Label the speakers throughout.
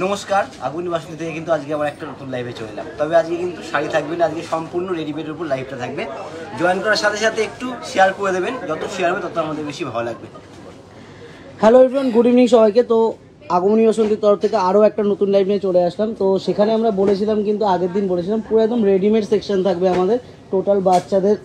Speaker 1: নমস্কার, আগুন বাসন্তী থেকে কিন্তু আজকে আবার একটা নতুন লাইভে চলে এলাম। তবে আজকে কিন্তু শাড়ি থাকবে না, আজকে সম্পূর্ণ রেডিমেডের উপর লাইভটা থাকবে। জয়েন করার সাথে সাথে একটু শেয়ার করে দেবেন, যত শেয়ার হবে তত আমাদের বেশি ভালো লাগবে।
Speaker 2: হ্যালো এভরিওয়ান, গুড ইভিনিং সবাইকে। তো আগমনী বাসন্তীর তরফ থেকে আরও একটা নতুন লাইভ নিয়ে চলে আসলাম। তো সেখানে আমরা বলেছিলাম, কিন্তু আগের দিন বলেছিলাম পুরো একদম রেডিমেড সেকশন থাকবে আমাদের, টোটাল বাচ্চাদের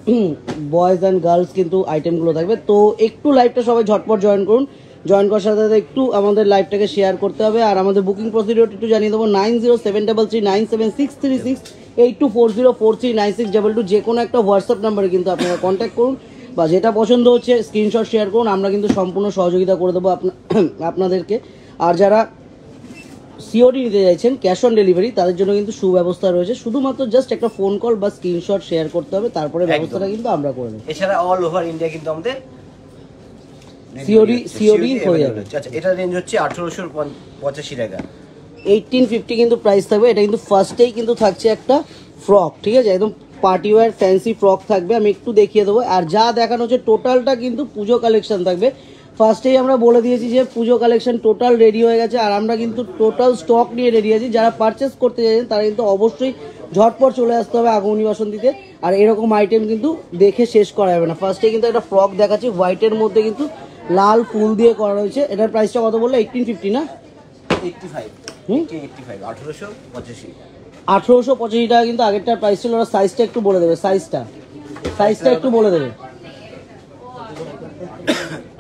Speaker 2: বয়েজ অ্যান্ড গার্লস কিন্তু আইটেমগুলো থাকবে। তো একটু লাইভটা সবাই ঝটপট জয়েন করুন। জয়েন করার সাথে সাথে একটু আমাদের লাইভটাকে শেয়ার করতে হবে। আর আমাদের বুকিং প্রসিডিওর একটু জানিয়ে দেবো 9073397636, 8240439622, যে কোনো একটা হোয়াটসঅ্যাপ নাম্বারে কিন্তু আপনারা কন্ট্যাক্ট করুন, বা যেটা পছন্দ হচ্ছে স্ক্রিনশট শেয়ার করুন। আমরা কিন্তু সম্পূর্ণ সহযোগিতা করে দেবো আপনাদেরকে। আর যারা সিওডি নিতে চাইছেন, ক্যাশ অন ডেলিভারি, তাদের জন্য কিন্তু সুব্যবস্থা রয়েছে। শুধুমাত্র জাস্ট একটা ফোন কল বা স্ক্রিনশট শেয়ার করতে হবে, তারপরে ব্যবস্থাটা কিন্তু আমরা করে নেব।
Speaker 1: এছাড়া অল ওভার ইন্ডিয়া কিন্তু আমাদের
Speaker 2: সিওডি হয়ে যাবে।
Speaker 1: আচ্ছা, এটা রেঞ্জ হচ্ছে 1885 টাকা,
Speaker 2: 1850 কিন্তু প্রাইস থাকবে। এটা কিন্তু ফার্স্টেই কিন্তু থাকছে একটা ফ্রক, ঠিক আছে, একদম পার্টি ওয়্যার ফ্যান্সি ফ্রক থাকবে। আমি একটু দেখিয়ে দেবো। আর যা দেখানো হচ্ছে টোটালটা কিন্তু পুজো কালেকশন থাকবে। ফার্স্টেই আমরা বলে দিয়েছি যে পুজো কালেকশন টোটাল রেডি হয়ে গেছে, আর আমরা কিন্তু টোটাল স্টক নিয়ে রেডি আছি। যারা পারচেস করতে চাইছেন তারা কিন্তু অবশ্যই ঝটপট চলে আসতে হবে আগমনী বাসন্তীতে। আর এরকম আইটেম কিন্তু দেখে শেষ করা যাবে না। ফার্স্টে কিন্তু একটা ফ্রক দেখাচ্ছি, হোয়াইটের মধ্যে কিন্তু লাল ফুল দিয়ে করা রয়েছে। এটার প্রাইসটা কত বললো? 1850 না? 1885 টাকা কিন্তু আগেরটার প্রাইস ছিল। ওরা সাইজটা একটু বলে দেবে, সাইজটা একটু বলে দেবে।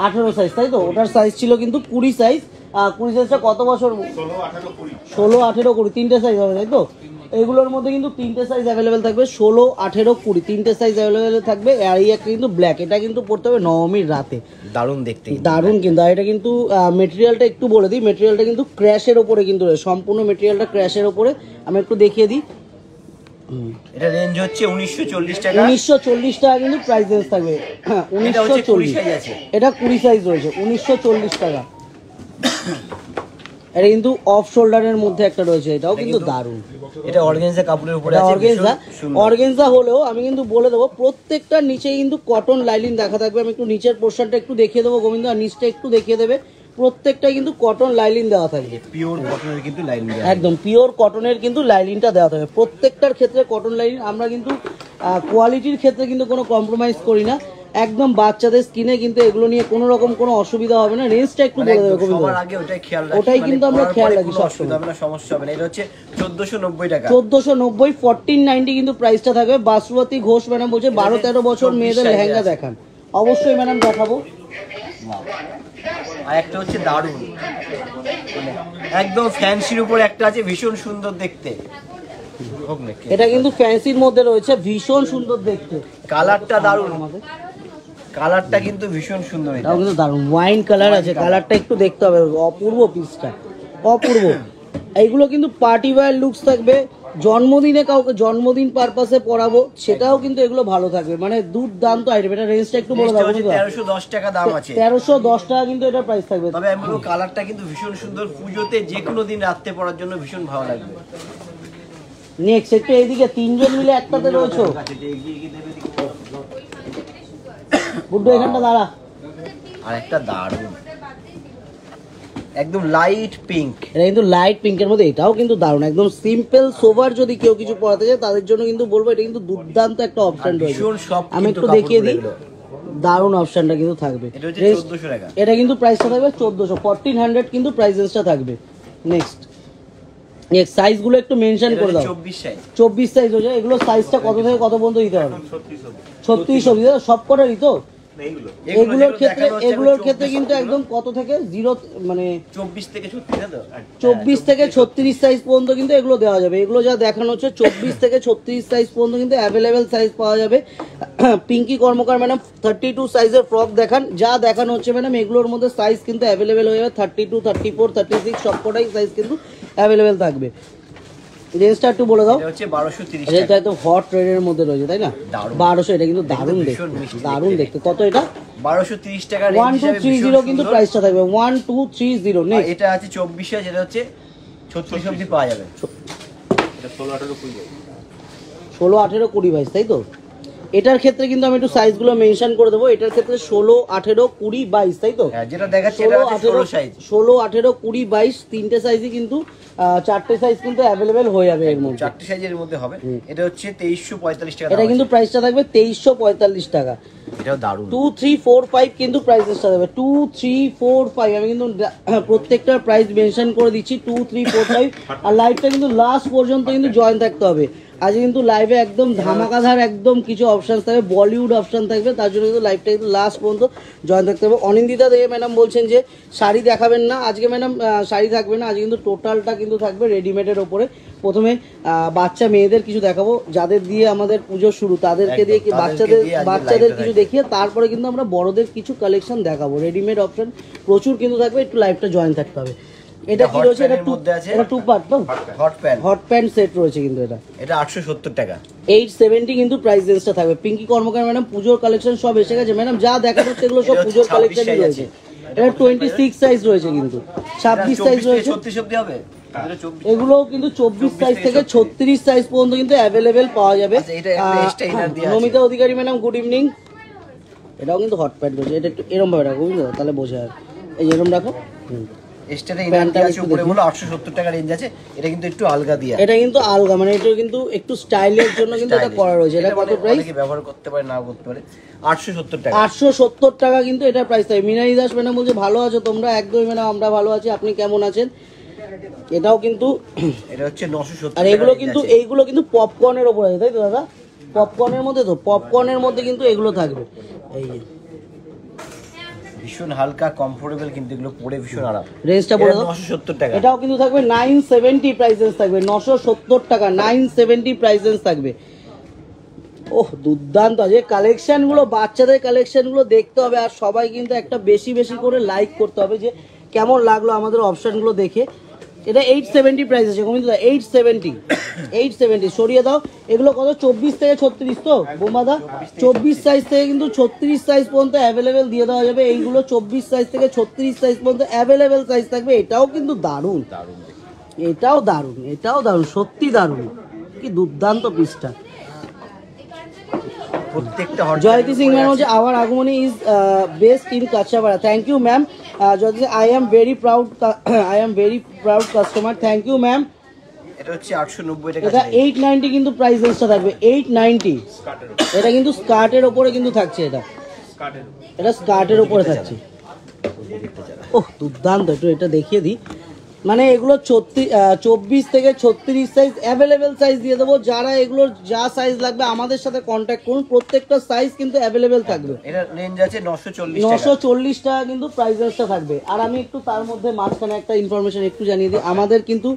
Speaker 2: 18 সাইজ, তাই তো? ওটার সাইজ ছিল কিন্তু 20 সাইজ। 20 সাইজটা কত বছর? 16, 18, 20, তিনটে সাইজ হবে, তাই তো? এগুলোর মধ্যে কিন্তু তিনটে সাইজ অ্যাভেলেবেল থাকবে, 16, 18, 20, তিনটে সাইজ অ্যাভেলেবেল থাকবে। আর এই একটা কিন্তু ব্ল্যাক, এটা কিন্তু পড়তে হবে নবমীর রাতে।
Speaker 1: দারুণ দেখতে,
Speaker 2: দারুণ কিন্তু। আর এটা কিন্তু মেটেরিয়ালটা একটু বলে দিই, মেটেরিয়ালটা কিন্তু ক্র্যাশের ওপরে কিন্তু রয়েছে, সম্পূর্ণ মেটেরিয়ালটা ক্র্যাশের ওপরে। আমি একটু দেখিয়ে দিই।
Speaker 1: এটা রেঞ্জ হচ্ছে 1940 টাকা।
Speaker 2: 1940 টাকা কিন্তু প্রাইস রেঞ্জ থাকবে। হ্যাঁ, 1940। এটা 20 সাইজ রয়েছে, 1940 টাকা। এটা কিন্তু অফ শোল্ডারের মধ্যে একটা রয়েছে, এটাও কিন্তু দারুণ।
Speaker 1: এটা অর্গানজা কাপড়ের উপরে আছে,
Speaker 2: অর্গানজা হলেও আমি কিন্তু বলে দেবো প্রত্যেকটা নিচে কিন্তু কটন লাইনিং দেখা থাকবে। আমি একটু নিচের পোর্শনটা একটু দেখিয়ে দেবো গোবিন্দ, আর নিচটা একটু দেখিয়ে দেবে। প্রত্যেকটাই কিন্তু কটন লাইনিং দেওয়া থাকবে,
Speaker 1: পিওর কটনের কিন্তু লাইনিং,
Speaker 2: একদম পিওর কটনের কিন্তু লাইনিংটা দেওয়া থাকবে। প্রত্যেকটার ক্ষেত্রে কটন লাইনিং। আমরা কিন্তু কোয়ালিটির ক্ষেত্রে কিন্তু কোনো কম্প্রোমাইজ করি না, একদম বাচ্চাদের স্কিনে কিন্তু এগুলো নিয়ে কোনো রকম কোনো অসুবিধা হবে না। রেঞ্জটা একটু বলে দেবে গোবিন্দ।
Speaker 1: সবার আগে ওটাই খেয়াল রাখি,
Speaker 2: ওটাই কিন্তু আমরা খেয়াল রাখি,
Speaker 1: অসুবিধা হবে না, সমস্যা হবে না। এটা হচ্ছে 1490 টাকা,
Speaker 2: 1490, 1490 কিন্তু প্রাইসটা থাকবে। বাসুমতী ঘোষ ম্যাডাম বলছে 12-13 বছর মেয়েদের লেহেঙ্গা দেখান। অবশ্যই ম্যাডাম দেখাবো।
Speaker 1: আর একটা হচ্ছে দারুণ, একদম ফ্যান্সির উপর একটা আছে, ভীষণ সুন্দর দেখতে।
Speaker 2: এটা কিন্তু ফ্যান্সির মধ্যে রয়েছে, ভীষণ সুন্দর দেখতে।
Speaker 1: কালারটা দারুণ, আমাদের কালারটা কিন্তু ভীষণ সুন্দর।
Speaker 2: এটাও কিন্তু দারুণ ওয়াইন কালার আছে, কালারটা একটু দেখতে হবে। অপূর্ব পিসটা, অপূর্ব। এইগুলো কিন্তু পার্টি ওয়্যার লুকস থাকবে। জন্মদিনে কাউকে জন্মদিন পারপাসে পরাবো, সেটাও কিন্তু এগুলো ভালো থাকবে, মানে দুর্দান্ত আইটেম। এটা রেঞ্জটা একটু বলে দাও।
Speaker 1: 1310 টাকা দাম আছে,
Speaker 2: 1310 টাকা কিন্তু এটা প্রাইস থাকবে।
Speaker 1: তবে আমি বলবো কালারটা কিন্তু ভীষণ সুন্দর, পুজোতে যে কোনো দিন রাতে পরার জন্য ভীষণ ভালো লাগবে।
Speaker 2: নেক্সট একটু এইদিকে, তিনজন মিলে একটাতে রয়েছে। বুড্ডু এখানটা দাঁড়া।
Speaker 1: আর একটা দারুণ একদম লাইট পিঙ্ক,
Speaker 2: এটা কিন্তু লাইট পিঙ্কের মধ্যে, এটাও কিন্তু দারুণ। একদম সিম্পল সোভার যদি কেউ কিছু পরাতে চায় তাদের জন্য কিন্তু বলবো এটা কিন্তু দুর্দান্ত একটা অপশন রয়েছে। আমি একটু দেখিয়ে দিই, দারুণ অপশনটা কিন্তু থাকবে। এটা কিন্তু প্রাইসটা থাকবে 1400, 1400 কিন্তু প্রাইস রেঞ্জটা থাকবে। নেক্সট সাইজগুলো একটু মেনশন করে দাও। 24 সাইজ হয়ে যায়। এগুলো সাইজটা কত থেকে কত পর্যন্ত দিতে হবে? 36 অবধি। সব কটারই তো? এগুলোর ক্ষেত্রে কিন্তু একদম কত থেকে 0 মানে 24 থেকে 36 সাইজ পর্যন্ত কিন্তু এগুলো দেওয়া যাবে। এগুলো যা দেখানো হচ্ছে 24 থেকে 36 সাইজ পর্যন্ত কিন্তু অ্যাভেলেবেল সাইজ পাওয়া যাবে। পিঙ্কি কর্মকার ম্যাডাম 32 সাইজের ফ্রক দেখান। যা দেখানো হচ্ছে ম্যাডাম এগুলোর মধ্যে সাইজ কিন্তু অ্যাভেলেবেল হয়ে যাবে। 32, 34, 36 সবকটাই সাইজ কিন্তু অ্যাভেলেবেল থাকবে। রেঞ্জটা একটু বলে দাও।
Speaker 1: এটা হচ্ছে 1230 টাকা।
Speaker 2: এটা তো হট রেডের মধ্যে রয়েছে, তাই না? 1200। এটা কিন্তু দারুণ দেখতে, দারুণ দেখতে। কত এটা?
Speaker 1: 1230 টাকা।
Speaker 2: 1230 কিন্তু প্রাইসটা থাকবে, 1230। নেই,
Speaker 1: এটা আছে 24 যেটা হচ্ছে 36 অবধি পাওয়া যাবে। এটা 16, 18, 20
Speaker 2: তাই তো? এটার ক্ষেত্রে কিন্তু আমি একটু সাইজগুলো মেনশন করে দেবো। এটার ক্ষেত্রে 16, 18, 20, 22, তাই তো?
Speaker 1: যেটা দেখাচ্ছে এটা 16 সাইজ,
Speaker 2: 16, 18, 20, 22 তিনটে সাইজই কিন্তু, চারটে সাইজ কিন্তু অ্যাভেলেবেল হয়ে যাবে এর মধ্যে,
Speaker 1: চারটে সাইজের মধ্যে হবে। এটা হচ্ছে 2345 টাকা।
Speaker 2: এটা কিন্তু প্রাইসটা থাকবে 2345 টাকা।
Speaker 1: এটাও দারুণ।
Speaker 2: 2, 3, 4, 5 কিন্তু প্রাইসটা থাকবে 2, 3, 4, 5। আমি কিন্তু প্রত্যেকটার প্রাইস মেনশন করে দিচ্ছি 2, 3, 4, 5। আর লাইভটা কিন্তু লাস্ট পর্যন্ত কিন্তু জয়েন থাকতে হবে। আজ কিন্তু লাইভে একদম ধামাকাধার একদম কিছু অপশন থাকবে, বলিউড অপশন থাকবে, তার জন্য কিন্তু লাইভটা কিন্তু লাস্ট পর্যন্ত জয়েন থাকতে হবে। অনিন্দিতা দেবে ম্যাডাম বলছেন যে শাড়ি দেখাবেন না আজকে ম্যাডাম, শাড়ি থাকবে না আজকে, কিন্তু টোটালটা কিন্তু থাকবে রেডিমেডের ওপরে। প্রথমে বাচ্চা মেয়েদের কিছু দেখাবো, যাদের দিয়ে আমাদের পুজো শুরু তাদেরকে দিয়ে, বাচ্চাদের কিছু দেখিয়ে তারপরে কিন্তু আমরা বড়দের কিছু কালেকশন দেখাবো। রেডিমেড অপশন প্রচুর কিন্তু থাকবে, একটু লাইভটা জয়েন থাকতে হবে। এটা কি রয়েছে? এটা 2 পার্ট তো, হট প্যান্ট সেট রয়েছে কিন্তু এটা
Speaker 1: 870 টাকা।
Speaker 2: 870 কিন্তু প্রাইস রেঞ্জটা থাকবে। পিঙ্কি কর্মকার ম্যাডাম পুজোর কালেকশন সব এসে গেছে ম্যাডাম, যা দেখা যাচ্ছে এগুলো সব পুজোর কালেকশনই রয়েছে। এটা 26 সাইজ রয়েছে কিন্তু, 26 সাইজ রয়েছে,
Speaker 1: 36 অবধি হবে।
Speaker 2: এগুলো কিন্তু 24 সাইজ থেকে 36 সাইজ পর্যন্ত কিন্তু অ্যাভেলেবেল পাওয়া যাবে। নমিতা অধিকারী ম্যাডাম গুড ইভিনিং। এটাও কিন্তু হট প্যান্ট রয়েছে, এটা একটু এরকম ভাবে রাখো বুঝলো, তাহলে বোঝা যায়। এই এরকম রাখো,
Speaker 1: এক্সট্রা ইনার দিয়ে আছে, উপরে হলো 870 টাকা রেঞ্জ আছে। এটা কিন্তু একটু আলগা দিয়া,
Speaker 2: এটা কিন্তু আলগা, মানে এটা কিন্তু একটু স্টাইলের জন্য কিন্তু এটা করা রয়েছে। এটা কত প্রাইস?
Speaker 1: অনেকে ব্যবহার করতে পারে না করতে পারে। 870 টাকা,
Speaker 2: 870 টাকা কিন্তু এটার প্রাইস থাকে। মিনাই দাস ম্যাডাম বলছে ভালো আছো তোমরা? একদমই ম্যাডাম আমরা ভালো আছি, আপনি কেমন আছেন? এটাও কিন্তু,
Speaker 1: এটা হচ্ছে 970
Speaker 2: আর এগুলো কিন্তু, এইগুলো কিন্তু পপকর্নের উপর আছে তাই তো দাদা? পপকর্নের মধ্যে তো, পপকর্নের মধ্যে কিন্তু এগুলো থাকবে। এই যে
Speaker 1: ভীষণ হালকা কমফোর্টেবল, কিন্তু এগুলো পরে ভীষণ আরাম।
Speaker 2: রেঞ্জটা বলে দাও।
Speaker 1: 970 টাকা।
Speaker 2: এটাও কিন্তু থাকবে 970 প্রাইস রেঞ্জ থাকবে, 970 টাকা 970 প্রাইস রেঞ্জ থাকবে। ওহ দুর্দান্ত আছে কালেকশনগুলো, বাচ্চাদের কালেকশনগুলো দেখতে হবে। আর সবাই কিন্তু একটা বেশি বেশি করে লাইক করতে হবে যে কেমন লাগলো আমাদের অপশনগুলো দেখে। এটা 870 প্রাইস আছে কমিয়ে দাও, 870 সরিয়ে দাও। এগুলো কত? 24 থেকে 36 তো বোমাদা? 24 সাইজ থেকে কিন্তু 36 সাইজ পর্যন্ত অ্যাভেলেবেল দিয়ে দেওয়া যাবে। এইগুলো 24 সাইজ থেকে 36 সাইজ পর্যন্ত অ্যাভেলেবেল সাইজ থাকবে। এটাও কিন্তু দারুণ, এটাও দারুণ, এটাও দারুণ, সত্যি দারুণ, কি দুর্দান্ত পিসটা।
Speaker 1: প্রত্যেকটা হট।
Speaker 2: জয়তি সিং ম্যাম হচ্ছে our Agomoni is best in Kachapara. Thank you ma'am. Jayati I am very proud customer. Thank you ma'am.
Speaker 1: এটা হচ্ছে 890 টাকা।
Speaker 2: এটা 890 কিন্তু প্রাইস রেঞ্জটা থাকবে, 890। এটা কিন্তু স্কার্টের উপরে কিন্তু থাকছে, এটা স্কার্টের উপরে থাকছে। ওহ দুর্দান্ত, একটু এটা দেখিয়ে দিই। মানে এগুলো 24 থেকে 36 সাইজ অ্যাভেলেবেল সাইজ দিয়ে দেবো। যারা এগুলোর যা সাইজ লাগবে আমাদের সাথে কন্ট্যাক্ট করুন, প্রত্যেকটা সাইজ কিন্তু অ্যাভেলেবেল থাকবে।
Speaker 1: এটা রেঞ্জ আছে
Speaker 2: 940 টাকা কিন্তু প্রাইস রেঞ্জটা থাকবে। আর আমি একটু তার মধ্যে মাঝখানে একটা ইনফরমেশন একটু জানিয়ে দিই। আমাদের কিন্তু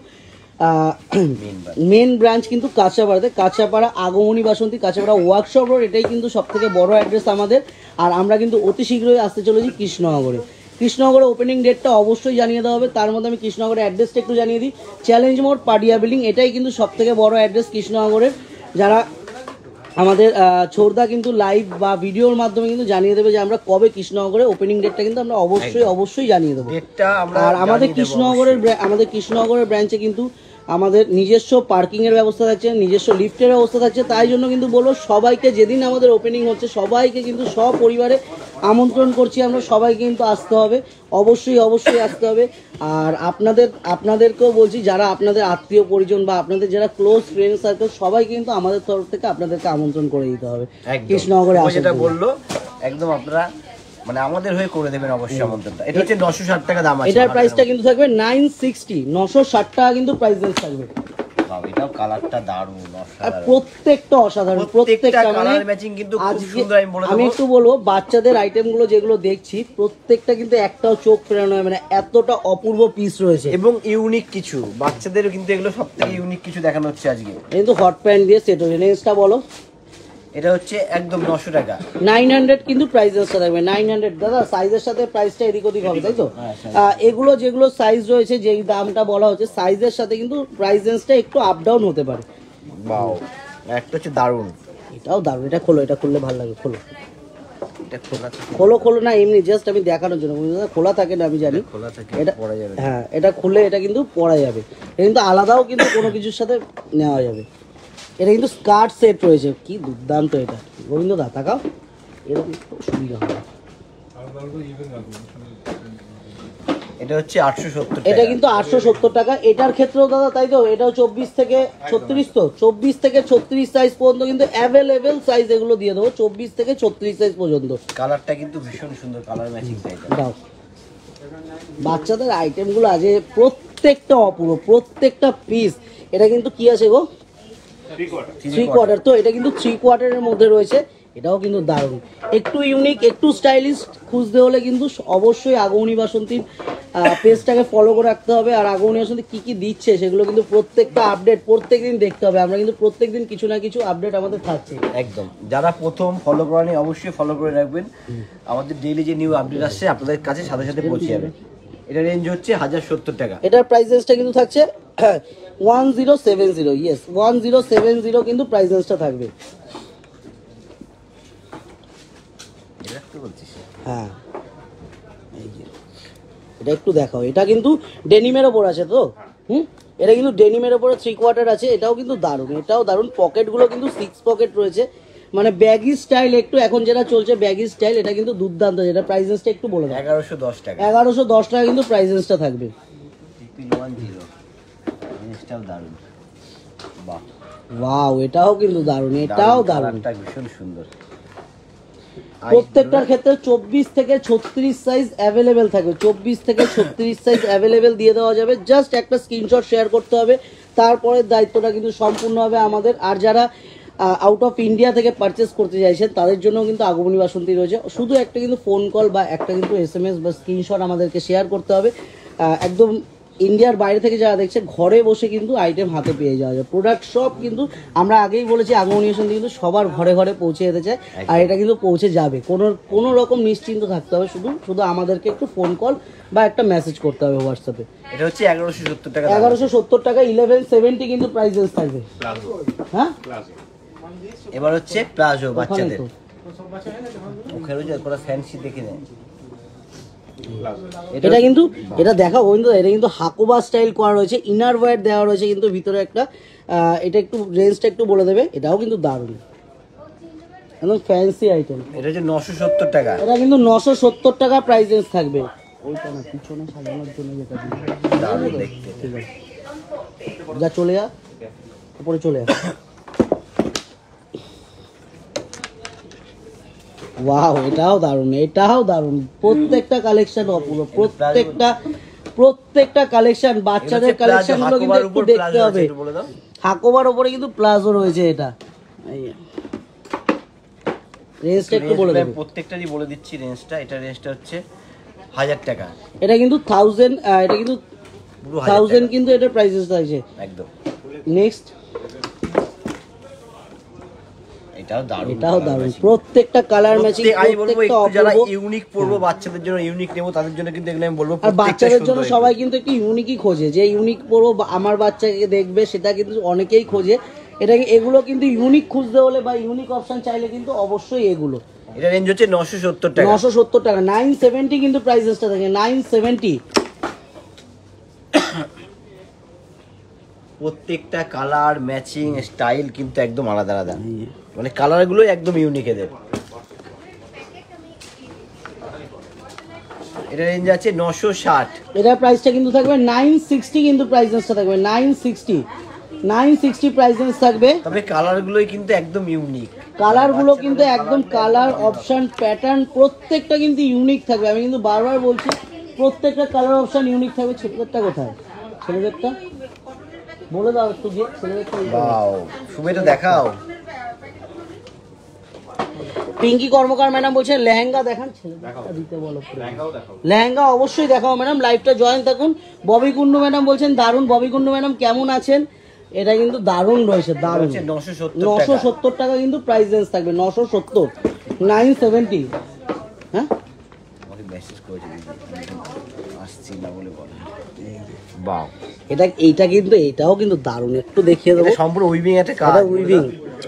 Speaker 2: মেন ব্রাঞ্চ কিন্তু কাঁচাপাড়াতে, কাঁচাপাড়া আগমনী বাসন্তী, কাঁচাপাড়া ওয়ার্কশপ রোড, এটাই কিন্তু সব থেকে বড় অ্যাড্রেস আমাদের। আর আমরা কিন্তু অতি শীঘ্রই আসতে চলেছি কৃষ্ণনগরে। কৃষ্ণনগরের ওপেনিং ডেটটা অবশ্যই জানিয়ে দেওয়া হবে। তার মধ্যে আমি কৃষ্ণনগরের অ্যাড্রেসটা একটু জানিয়ে দিই। চ্যালেঞ্জ মোড় পাডিয়া বিল্ডিং, এটাই কিন্তু সব থেকে বড় অ্যাড্রেস কৃষ্ণনগরের। যারা আমাদের ছোড়দা কিন্তু লাইভ বা ভিডিওর মাধ্যমে কিন্তু জানিয়ে দেবে যে আমরা কবে কৃষ্ণনগরে ওপেনিং ডেটটা কিন্তু আমরা অবশ্যই জানিয়ে দেবো। আর আমাদের কৃষ্ণনগরের ব্রাঞ্চে কিন্তু আমাদের নিজস্ব পার্কিংয়ের ব্যবস্থা থাকছে, নিজস্ব লিফটের ব্যবস্থা থাকছে। তাই জন্য কিন্তু বলবো সবাইকে, যেদিন আমাদের ওপেনিং হচ্ছে সবাইকে কিন্তু সপরিবারে আমন্ত্রণ করছি আমরা। সবাইকে কিন্তু আসতে হবে, অবশ্যই আসতে হবে। আর আপনাদেরকেও বলছি, যারা আপনাদের আত্মীয় পরিজন বা আপনাদের যারা ক্লোজ ফ্রেন্ড সার্কেল, সবাই কিন্তু আমাদের তরফ থেকে আপনাদেরকে আমন্ত্রণ করে দিতে হবে কৃষ্ণনগরে আসার জন্য।
Speaker 1: যেটা বললো একদম আপনারা মানে আমাদের হয়ে করে দেবেন অবশ্যই আমন্ত্রণটা। এটা হচ্ছে 960 টাকা দাম আছে।
Speaker 2: এটার প্রাইসটা কিন্তু থাকবে 960, 960 টাকা কিন্তু প্রাইস রেঞ্জ থাকবে।
Speaker 1: এটাও কালারটা দারুণ,
Speaker 2: আর প্রত্যেকটা অসাধারণ, প্রত্যেকটা কালার
Speaker 1: ম্যাচিং কিন্তু খুব সুন্দর।
Speaker 2: আমি একটু বলবো বাচ্চাদের আইটেমগুলো যেগুলো দেখছি প্রত্যেকটা কিন্তু একটাও চোখ ফেরানো হয়, মানে এতটা অপূর্ব পিস রয়েছে
Speaker 1: এবং ইউনিক কিছু। বাচ্চাদেরও কিন্তু এগুলো সবথেকে ইউনিক কিছু দেখানো হচ্ছে আজকে।
Speaker 2: কিন্তু হট প্যান্ট দিয়ে সেট হচ্ছে। রেঞ্জটা বলো।
Speaker 1: এটা হচ্ছে একদম 900 টাকা,
Speaker 2: 900 কিন্তু প্রাইস রেঞ্জটা থাকবে 900। দাদা সাইজের সাথে প্রাইসটা এদিক ওদিক হবে তাই তো? এগুলো যেগুলো সাইজ রয়েছে, যেই দামটা বলা হচ্ছে সাইজের সাথে কিন্তু প্রাইস রেঞ্জটা একটু আপ ডাউন হতে পারে।
Speaker 1: বাও, একটা হচ্ছে দারুণ,
Speaker 2: এটাও দারুণ। এটা খোলো, এটা খুললে ভালো লাগে। খোলো,
Speaker 1: এটা
Speaker 2: খোলো না, এমনি জাস্ট আমি দেখানোর জন্য। খোলা থাকে না আমি জানি, এটা পরা যাবে। হ্যাঁ, এটা খুললে এটা কিন্তু পরা যাবে, কিন্তু আলাদাও কিন্তু কোনো কিছুর সাথে নেওয়া যাবে। এটা কিন্তু স্কার্ট সেট রয়েছে, কি দুর্দান্ত এটা। গোবিন্দ দা তাকাও, এরকম একটু সুবিধা হবে।
Speaker 1: এটা হচ্ছে 870 টাকা।
Speaker 2: এটা কিন্তু 870 টাকা। এটার ক্ষেত্রেও দাদা তাই তো, এটাও 24 থেকে 36, তো 24 থেকে 36 সাইজ পর্যন্ত কিন্তু অ্যাভেলেবেল সাইজ এগুলো দিয়ে দেবো, 24 থেকে 36 সাইজ পর্যন্ত।
Speaker 1: কালারটা কিন্তু ভীষণ সুন্দর, কালার ম্যাচিং সাইজ।
Speaker 2: দাও, বাচ্চাদের আইটেমগুলো আছে প্রত্যেকটা অপূর্ব, প্রত্যেকটা পিস। এটা কিন্তু কি আছে গো, 3 কোয়ার্টার, তো এটা কিন্তু 3 কোয়ার্টারের মধ্যে রয়েছে। এটাও কিন্তু দারুণ, একটু ইউনিক, একটু স্টাইলিশ খুঁজতে হলে কিন্তু অবশ্যই আগমনী বাসন্তীর পেজটাকে ফলো করে রাখতে হবে। আর আগমনী বাসন্তী কী কী দিচ্ছে সেগুলো কিন্তু প্রত্যেকটা আপডেট প্রত্যেকদিন দেখতে হবে। আমরা কিন্তু প্রত্যেকদিন কিছু না কিছু আপডেট আমাদের থাকছে।
Speaker 1: একদম, যারা প্রথম ফলো করেনি অবশ্যই ফলো করে রাখবেন। আমাদের ডেইলি যে নিউ আপডেট আসছে আপনাদের কাছে সাথে সাথে পৌঁছে যাবে। এটা রেঞ্জ হচ্ছে 1070 টাকা।
Speaker 2: এটার প্রাইস রেঞ্জটা কিন্তু থাকছে 1070, ইয়েস 1070 কিন্তু প্রাইস রেঞ্জটা থাকবে। হ্যাঁ, এই যে এটা একটু দেখাও, এটা কিন্তু ডেনিমের ওপর আছে তো, এটা কিন্তু ডেনিমের ওপরে 3 কোয়ার্টার আছে। এটাও কিন্তু দারুণ, এটাও দারুণ। পকেটগুলো কিন্তু 6 পকেট রয়েছে, মানে ব্যাগি স্টাইল একটু, এখন যেটা চলছে ব্যাগি স্টাইল, এটা কিন্তু দুর্দান্ত। যেটা প্রাইস রেঞ্জটা একটু বলে দাও।
Speaker 1: 1110 টাকা।
Speaker 2: 1110 টাকা কিন্তু প্রাইস রেঞ্জটা থাকবে।
Speaker 1: জিনিসটাও দারুণ, বাহ
Speaker 2: ওয়াও, এটাও কিন্তু দারুণ, এটাও দারুণ,
Speaker 1: ভীষণ সুন্দর।
Speaker 2: প্রত্যেকটার ক্ষেত্রে 24 থেকে 36 সাইজ অ্যাভেলেবেল থাকবে, 24 থেকে 36 সাইজ অ্যাভেলেবেল দিয়ে দেওয়া যাবে। জাস্ট একটা স্ক্রিনশট শেয়ার করতে হবে, তারপরে দায়িত্বটা কিন্তু সম্পূর্ণ হবে আমাদের। আর যারা আউট অফ ইন্ডিয়া থেকে পারচেস করতে চাইছেন তাদের জন্য কিন্তু আগমনী বাসন্তী রয়েছে। শুধু একটা কিন্তু ফোন কল বা একটা কিন্তু SMS বা স্ক্রিনশট আমাদেরকে শেয়ার করতে হবে। একদম ইন্ডিয়ার বাইরে থেকে যারা দেখছে ঘরে বসে কিন্তু আইটেম হাতে পেয়ে যাওয়া যায়। প্রোডাক্ট সব কিন্তু আমরা আগেই বলেছি আগমনী বাসন্তী কিন্তু সবার ঘরে ঘরে পৌঁছে যেতে চায়, আর এটা কিন্তু পৌঁছে যাবে। কোনো রকম নিশ্চিন্ত থাকতে হবে, শুধু আমাদেরকে একটু ফোন কল বা একটা মেসেজ করতে হবে হোয়াটসঅ্যাপে।
Speaker 1: এটা হচ্ছে 1170 টাকা।
Speaker 2: 1170 টাকা, 1170 কিন্তু প্রাইস রেঞ্জ থাকবে। হ্যাঁ,
Speaker 1: এবার হচ্ছে প্লাজো বাচ্চাদের, ওখানে যে পুরো ফ্যান্সি দেখে নেয়।
Speaker 2: এটা কিন্তু এটা দেখা বন্ধু, এটা কিন্তু হাকোবা স্টাইল করা রয়েছে, ইনার ওয়্যার দেওয়া রয়েছে কিন্তু ভিতরে একটা। এটা একটু রেঞ্জটা একটু বলে দেবে। এটাও কিন্তু দারুণ, একদম ফ্যান্সি আইটেম।
Speaker 1: এটা হচ্ছে 970 টাকা।
Speaker 2: এটা কিন্তু 970 টাকা প্রাইস রেঞ্জ থাকবে। ওইটা না, পিছনে সাজানোর জন্য যেটা
Speaker 1: দারুণ দেখতে।
Speaker 2: ঠিক আছে, যা চলে যা, উপরে চলে যা। ওয়াও, এটাও দারুণ, এটাও দারুণ। প্রত্যেকটা কালেকশন অপূর্ব, প্রত্যেকটা কালেকশন, বাচ্চাদের কালেকশন গুলো কিন্তু একটু দেখতে হবে। হাকোবার উপরে কিন্তু প্লাজো রয়েছে। এটা রেঞ্জটা একটু বলে দেব,
Speaker 1: প্রত্যেকটারই বলে দিচ্ছি রেঞ্জটা। এটা রেঞ্জটা হচ্ছে 1000 টাকা।
Speaker 2: এটা কিন্তু 1000, এটা কিন্তু 1000 কিন্তু এটা প্রাইসেস আছে
Speaker 1: একদম।
Speaker 2: নেক্সট,
Speaker 1: এটাও দারুণ,
Speaker 2: প্রত্যেকটা কালার ম্যাচিং, প্রত্যেকটা
Speaker 1: যারা ইউনিক পরবো, বাচ্চাদের জন্য ইউনিক নেবো, তাদের জন্য কিন্তু এগুলো আমি বলবো।
Speaker 2: আর বাচ্চাদের জন্য সবাই কিন্তু একটু ইউনিকই খোঁজে, যে ইউনিক পরবো আমার বাচ্চাকে দেখবে, সেটা কিন্তু অনেকেই খোঁজে। এগুলো কিন্তু ইউনিক খুঁজতে হলে বা ইউনিক অপশন চাইলে কিন্তু অবশ্যই এগুলো।
Speaker 1: এটা রেঞ্জ হচ্ছে 970 টাকা।
Speaker 2: 970 টাকা, 970 কিন্তু প্রাইসেসটা থাকে, 970।
Speaker 1: প্রত্যেকটা কালার ম্যাচিং স্টাইল কিন্তু একদম আলাদা আলাদা, মানে কালারগুলো একদম ইউনিক এদের। এটা রেঞ্জ আছে 960।
Speaker 2: এটার প্রাইসটা কিন্তু থাকবে 960, কিন্তু প্রাইসেসটা থাকবে 960 প্রাইসেস থাকবে।
Speaker 1: তবে কালারগুলোই কিন্তু একদম ইউনিক,
Speaker 2: কালারগুলো কিন্তু একদম কালার অপশন প্যাটার্ন প্রত্যেকটা কিন্তু ইউনিক থাকবে। আমি কিন্তু বারবার বলছি প্রত্যেকটা কালার অপশন ইউনিক থাকবে। ছেলেদেরটা কোথায়, ছেলেদেরটা বলে দাও একটু গিয়ে, ছেলেদেরটা
Speaker 1: শুভেটা দেখাও।
Speaker 2: পিঙ্কি কর্মকার ম্যাডাম বলছেন লেহেঙ্গা দেখান, ছেলেদেরটা দিতে বলো। লেহেঙ্গা অবশ্যই দেখাও ম্যাডাম, লাইভটা জয়েন থাকুন। ববি কুন্ডু ম্যাডাম বলছেন দারুণ। ববি কুন্ডু ম্যাডাম কেমন আছেন? এটা কিন্তু দারুণ রয়েছে, দারুণ। 970 টাকা কিন্তু প্রাইস রেঞ্জ থাকবে, 970, 970। হ্যাঁ, এইটা কিন্তু এটাও কিন্তু দারুণ, একটু দেখিয়ে দেবো।
Speaker 1: সম্পূর্ণ উইভিং, একটা কাজ,
Speaker 2: উইভিং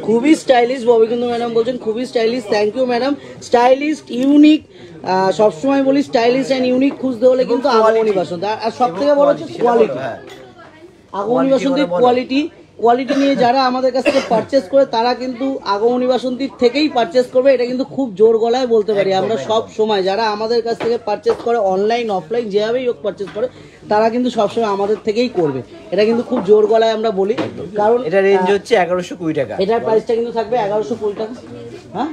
Speaker 2: খুবই স্টাইলিশ। ববি কিন্তু ম্যাডাম বলছেন খুবই stylish. Thank you madam. Stylish, unique, সবসময় বলি স্টাইলিশ অ্যান্ড ইউনিক খুঁজতে হলে কিন্তু আগমনী বাসন্তী। আর সব থেকে বড় হচ্ছে কোয়ালিটি, আগমনী বাসন্তীর কোয়ালিটি কোয়ালিটি নিয়ে যারা আমাদের কাছ থেকে পারচেস করে তারা কিন্তু আগমনী বাসন্তীর থেকেই পারচেস করবে, এটা কিন্তু খুব জোর গলায় বলতে পারি আমরা সব সময়। যারা আমাদের কাছ থেকে পারচেস করে অনলাইন অফলাইন যেভাবেই হোক পারচেস করে তারা কিন্তু সবসময় আমাদের থেকেই করবে, এটা কিন্তু খুব জোর গলায় আমরা বলি। কারণ
Speaker 1: এটা রেঞ্জ হচ্ছে 1120 টাকা,
Speaker 2: এটার প্রাইসটা কিন্তু থাকবে 1120 টাকা। হ্যাঁ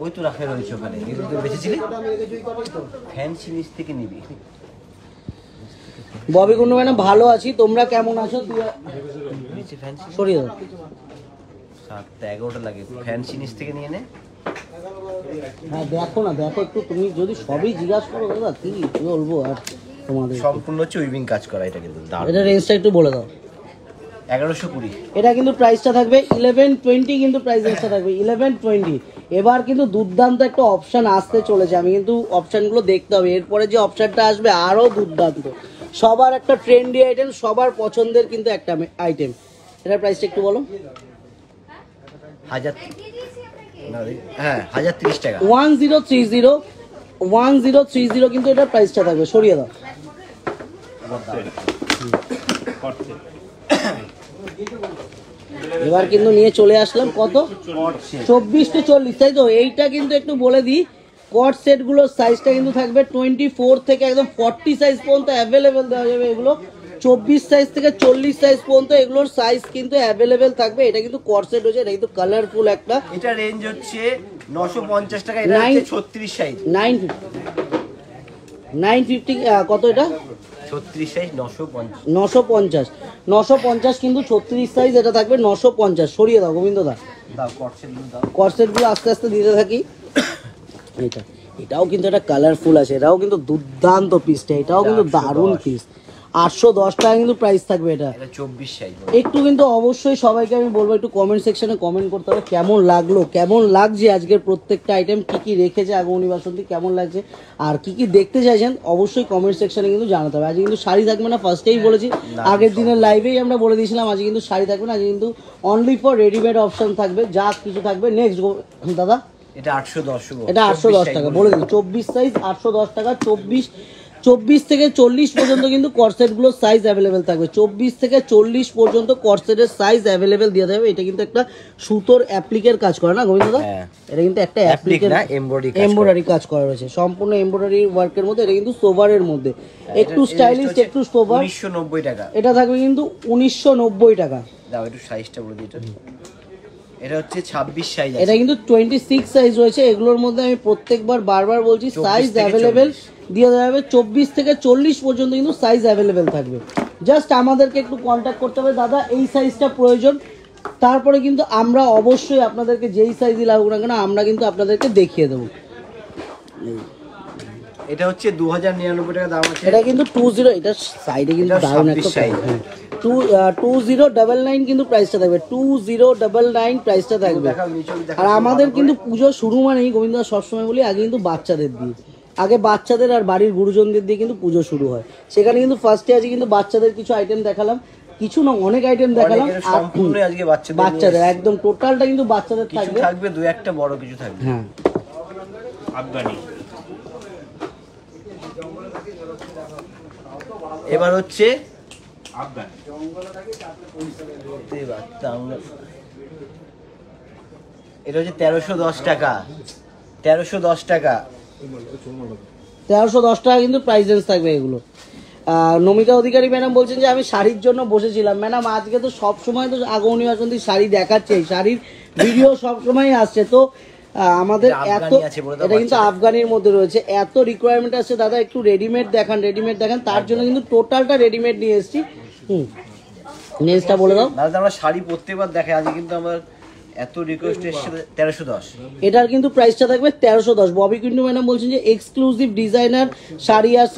Speaker 1: ওই তো রাখা রয়েছে ওখানে, এগুলো তো বেঁচেছিলি ফ্যান্সি নিচ থেকে নিবি।
Speaker 2: ববি কুন্ডু ম্যাডাম ভালো আছি, তোমরা কেমন আছো?
Speaker 1: নিচে ফ্যান্সি
Speaker 2: সরিয়ে দাও,
Speaker 1: 7টা 11টা লাগে, ফ্যান্সি নিচ থেকে নিয়ে নে।
Speaker 2: হ্যাঁ দেখো না, দেখো একটু, তুমি যদি সবই জিজ্ঞাসা করো দাদা কি বলবো আর তোমাদের।
Speaker 1: সম্পূর্ণ হচ্ছে উইভিং কাজ করা, এটা কিন্তু দারুণ।
Speaker 2: এটা রেঞ্জটা একটু বলে দাও।
Speaker 1: 1120।
Speaker 2: এটা কিন্তু প্রাইসটা থাকবে 1120, কিন্তু প্রাইস রেঞ্জটা থাকবে 1120। এবার কিন্তু দুর্দান্ত একটা অপশান আসতে চলেছে, আমি কিন্তু অপশানগুলো দেখতে হবে, এরপরে যে অপশানটা আসবে আরও দুর্দান্ত, সবার একটা ট্রেন্ডি আইটেম, সবার পছন্দের কিন্তু একটা আইটেম। এটার প্রাইসটা একটু বলো।
Speaker 1: 1030 টাকা।
Speaker 2: 1030 কিন্তু এটার প্রাইসটা থাকবে, সরিয়ে দাও। এবার কিন্তু নিয়ে চলে আসলাম কত, 24 to 40, তাই তো? এইটা কিন্তু একটু বলে দিই, কট সেটগুলোর সাইজটা কিন্তু থাকবে 24 থেকে একদম 40 সাইজ পর্যন্ত অ্যাভেলেবেল দেওয়া যাবে। এগুলো 24 সাইজ থেকে 40 সাইজ পর্যন্ত এগুলোর সাইজ কিন্তু অ্যাভেলেবেল থাকবে। এটা কিন্তু কট সেট হচ্ছে, এটা কিন্তু কালারফুল একটা।
Speaker 1: এটা রেঞ্জ হচ্ছে 950 টাকা, এটা হচ্ছে 36 সাইজ।
Speaker 2: 950 কত এটা?
Speaker 1: 36 সাইজ 950।
Speaker 2: 950 কিন্তু 36 সাইজ, এটা থাকবে 950। সরিয়ে দাও গোবিন্দ দা,
Speaker 1: দাও কট সেট দাও।
Speaker 2: কট সেটগুলো আস্তে আস্তে দিতে থাকি। এটাও কিন্তু একটা কালারফুল আছে, এটাও কিন্তু দুর্দান্ত পিসটা, এটাও কিন্তু দারুণ পিস। 810 টাকা কিন্তু প্রাইস থাকবে এটা।
Speaker 1: 24 সাইজ।
Speaker 2: একটু কিন্তু অবশ্যই সবাইকে আমি বলবো একটু কমেন্ট সেকশনে কমেন্ট করতে হবে কেমন লাগলো, কেমন লাগছে আজকের প্রত্যেকটা আইটেম, কি কি রেখেছে আগমনী বাসন্তী, কেমন লাগছে আর কি কি দেখতে চাইছেন অবশ্যই কমেন্ট সেকশনে কিন্তু জানাতে হবে। আজকে কিন্তু শাড়ি থাকবে না, ফার্স্টেই বলেছি, আগের দিনের লাইভেই আমরা বলে দিয়েছিলাম আজকে কিন্তু শাড়ি থাকবে না, আজকে কিন্তু অনলি ফর রেডিমেড অপশন থাকবে, যা কিছু থাকবে। নেক্সট দাদা,
Speaker 1: এটা 810।
Speaker 2: এটা 810 টাকা বলে দিই, 24 সাইজ 810 টাকা। 24 থেকে 40 পর্যন্ত কিন্তু কর্সেটগুলোর সাইজ অ্যাভেলেবেল থাকবে, 24 থেকে 40 পর্যন্ত কর্সেটের সাইজ অ্যাভেলেবেল দিয়ে দেবে। এটা কিন্তু একটা সুতোর অ্যাপ্লিকের কাজ করে না গোবিন্দ দা? এটা কিন্তু একটা অ্যাপ্লিকের এমব্রয়ডারি কাজ করা রয়েছে, সম্পূর্ণ এমব্রয়ডারি ওয়ার্কের মধ্যে। এটা কিন্তু সোভারের মধ্যে, একটু স্টাইলিশ, একটু সোভার।
Speaker 1: 1990 টাকা
Speaker 2: এটা থাকবে কিন্তু 1990 টাকা।
Speaker 1: দাও একটু সাইজটা বলে দিই। এটা হচ্ছে 26 সাইজ,
Speaker 2: এটা কিন্তু 26 সাইজ রয়েছে। এগুলোর মধ্যে আমি প্রত্যেকবার বারবার বলছি সাইজ অ্যাভেলেবেল দিয়ে দেওয়া যাবে, 24 থেকে 40 পর্যন্ত কিন্তু সাইজ অ্যাভেলেবেল থাকবে। জাস্ট আমাদেরকে একটু কন্ট্যাক্ট করতে হবে, দাদা এই সাইজটা প্রয়োজন, তারপরে কিন্তু আমরা অবশ্যই আপনাদেরকে যেই সাইজই লাগুক না কেন আমরা কিন্তু আপনাদেরকে দেখিয়ে দেবো।
Speaker 1: এটা হচ্ছে 2099 টাকা দাম আছে।
Speaker 2: এটা কিন্তু 20, এটা সাইডে কিন্তু দারুণ একটা সাইজ। 2099 কিন্তু প্রাইসটা থাকবে, 2099 প্রাইসটা থাকবে। আর আমাদের কিন্তু পুজো শুরু মানেই গোবিন্দ সবসময় বলি আগে কিন্তু বাচ্চাদের দিয়ে, আগে বাচ্চাদের আর বাড়ির গুরুজনদের দিয়ে কিন্তু পুজো শুরু হয়। সেখানে কিন্তু ফার্স্টে আজকে কিন্তু বাচ্চাদের কিছু আইটেম দেখালাম, কিছু না অনেক আইটেম দেখালাম।
Speaker 1: সম্পূর্ণ আজকে
Speaker 2: বাচ্চাদের একদম টোটালটা কিন্তু বাচ্চাদের
Speaker 1: থাকবে, দুই একটা বড় কিছু থাকবে।
Speaker 2: হ্যাঁ,
Speaker 1: আফগানি। এবার হচ্ছে আফগানি, এটা হচ্ছে 1310 টাকা। 1310 টাকা,
Speaker 2: 1310 টাকা কিন্তু প্রাইস রেঞ্জ থাকবে এগুলো। নমিতা অধিকারী ম্যাডাম বলছেন যে আমি শাড়ির জন্য বসেছিলাম। ম্যাডাম আজকে তো সবসময় তো আগমনী বাসন্তী শাড়ি দেখাচ্ছে, শাড়ির ভিডিও সবসময় আসছে, তো আমাদের এত, এটা কিন্তু আফগানির মধ্যে রয়েছে, এত রিকোয়ারমেন্ট আছে দাদা একটু রেডিমেড দেখান, রেডিমেড দেখান, তার জন্য কিন্তু টোটালটা রেডিমেড নিয়ে এসেছি। নেক্সটটা বলে দাও
Speaker 1: দাদা। আমরা শাড়ি প্রত্যেকবার দেখাই, আজকে কিন্তু আমার এত রিকোয়েস্ট এসেছে 1310।
Speaker 2: এটার কিন্তু প্রাইসটা থাকবে 1310। ববি কুন্ডু ম্যাডাম বলছেন যে এক্সক্লুসিভ ডিজাইনার শাড়ি আর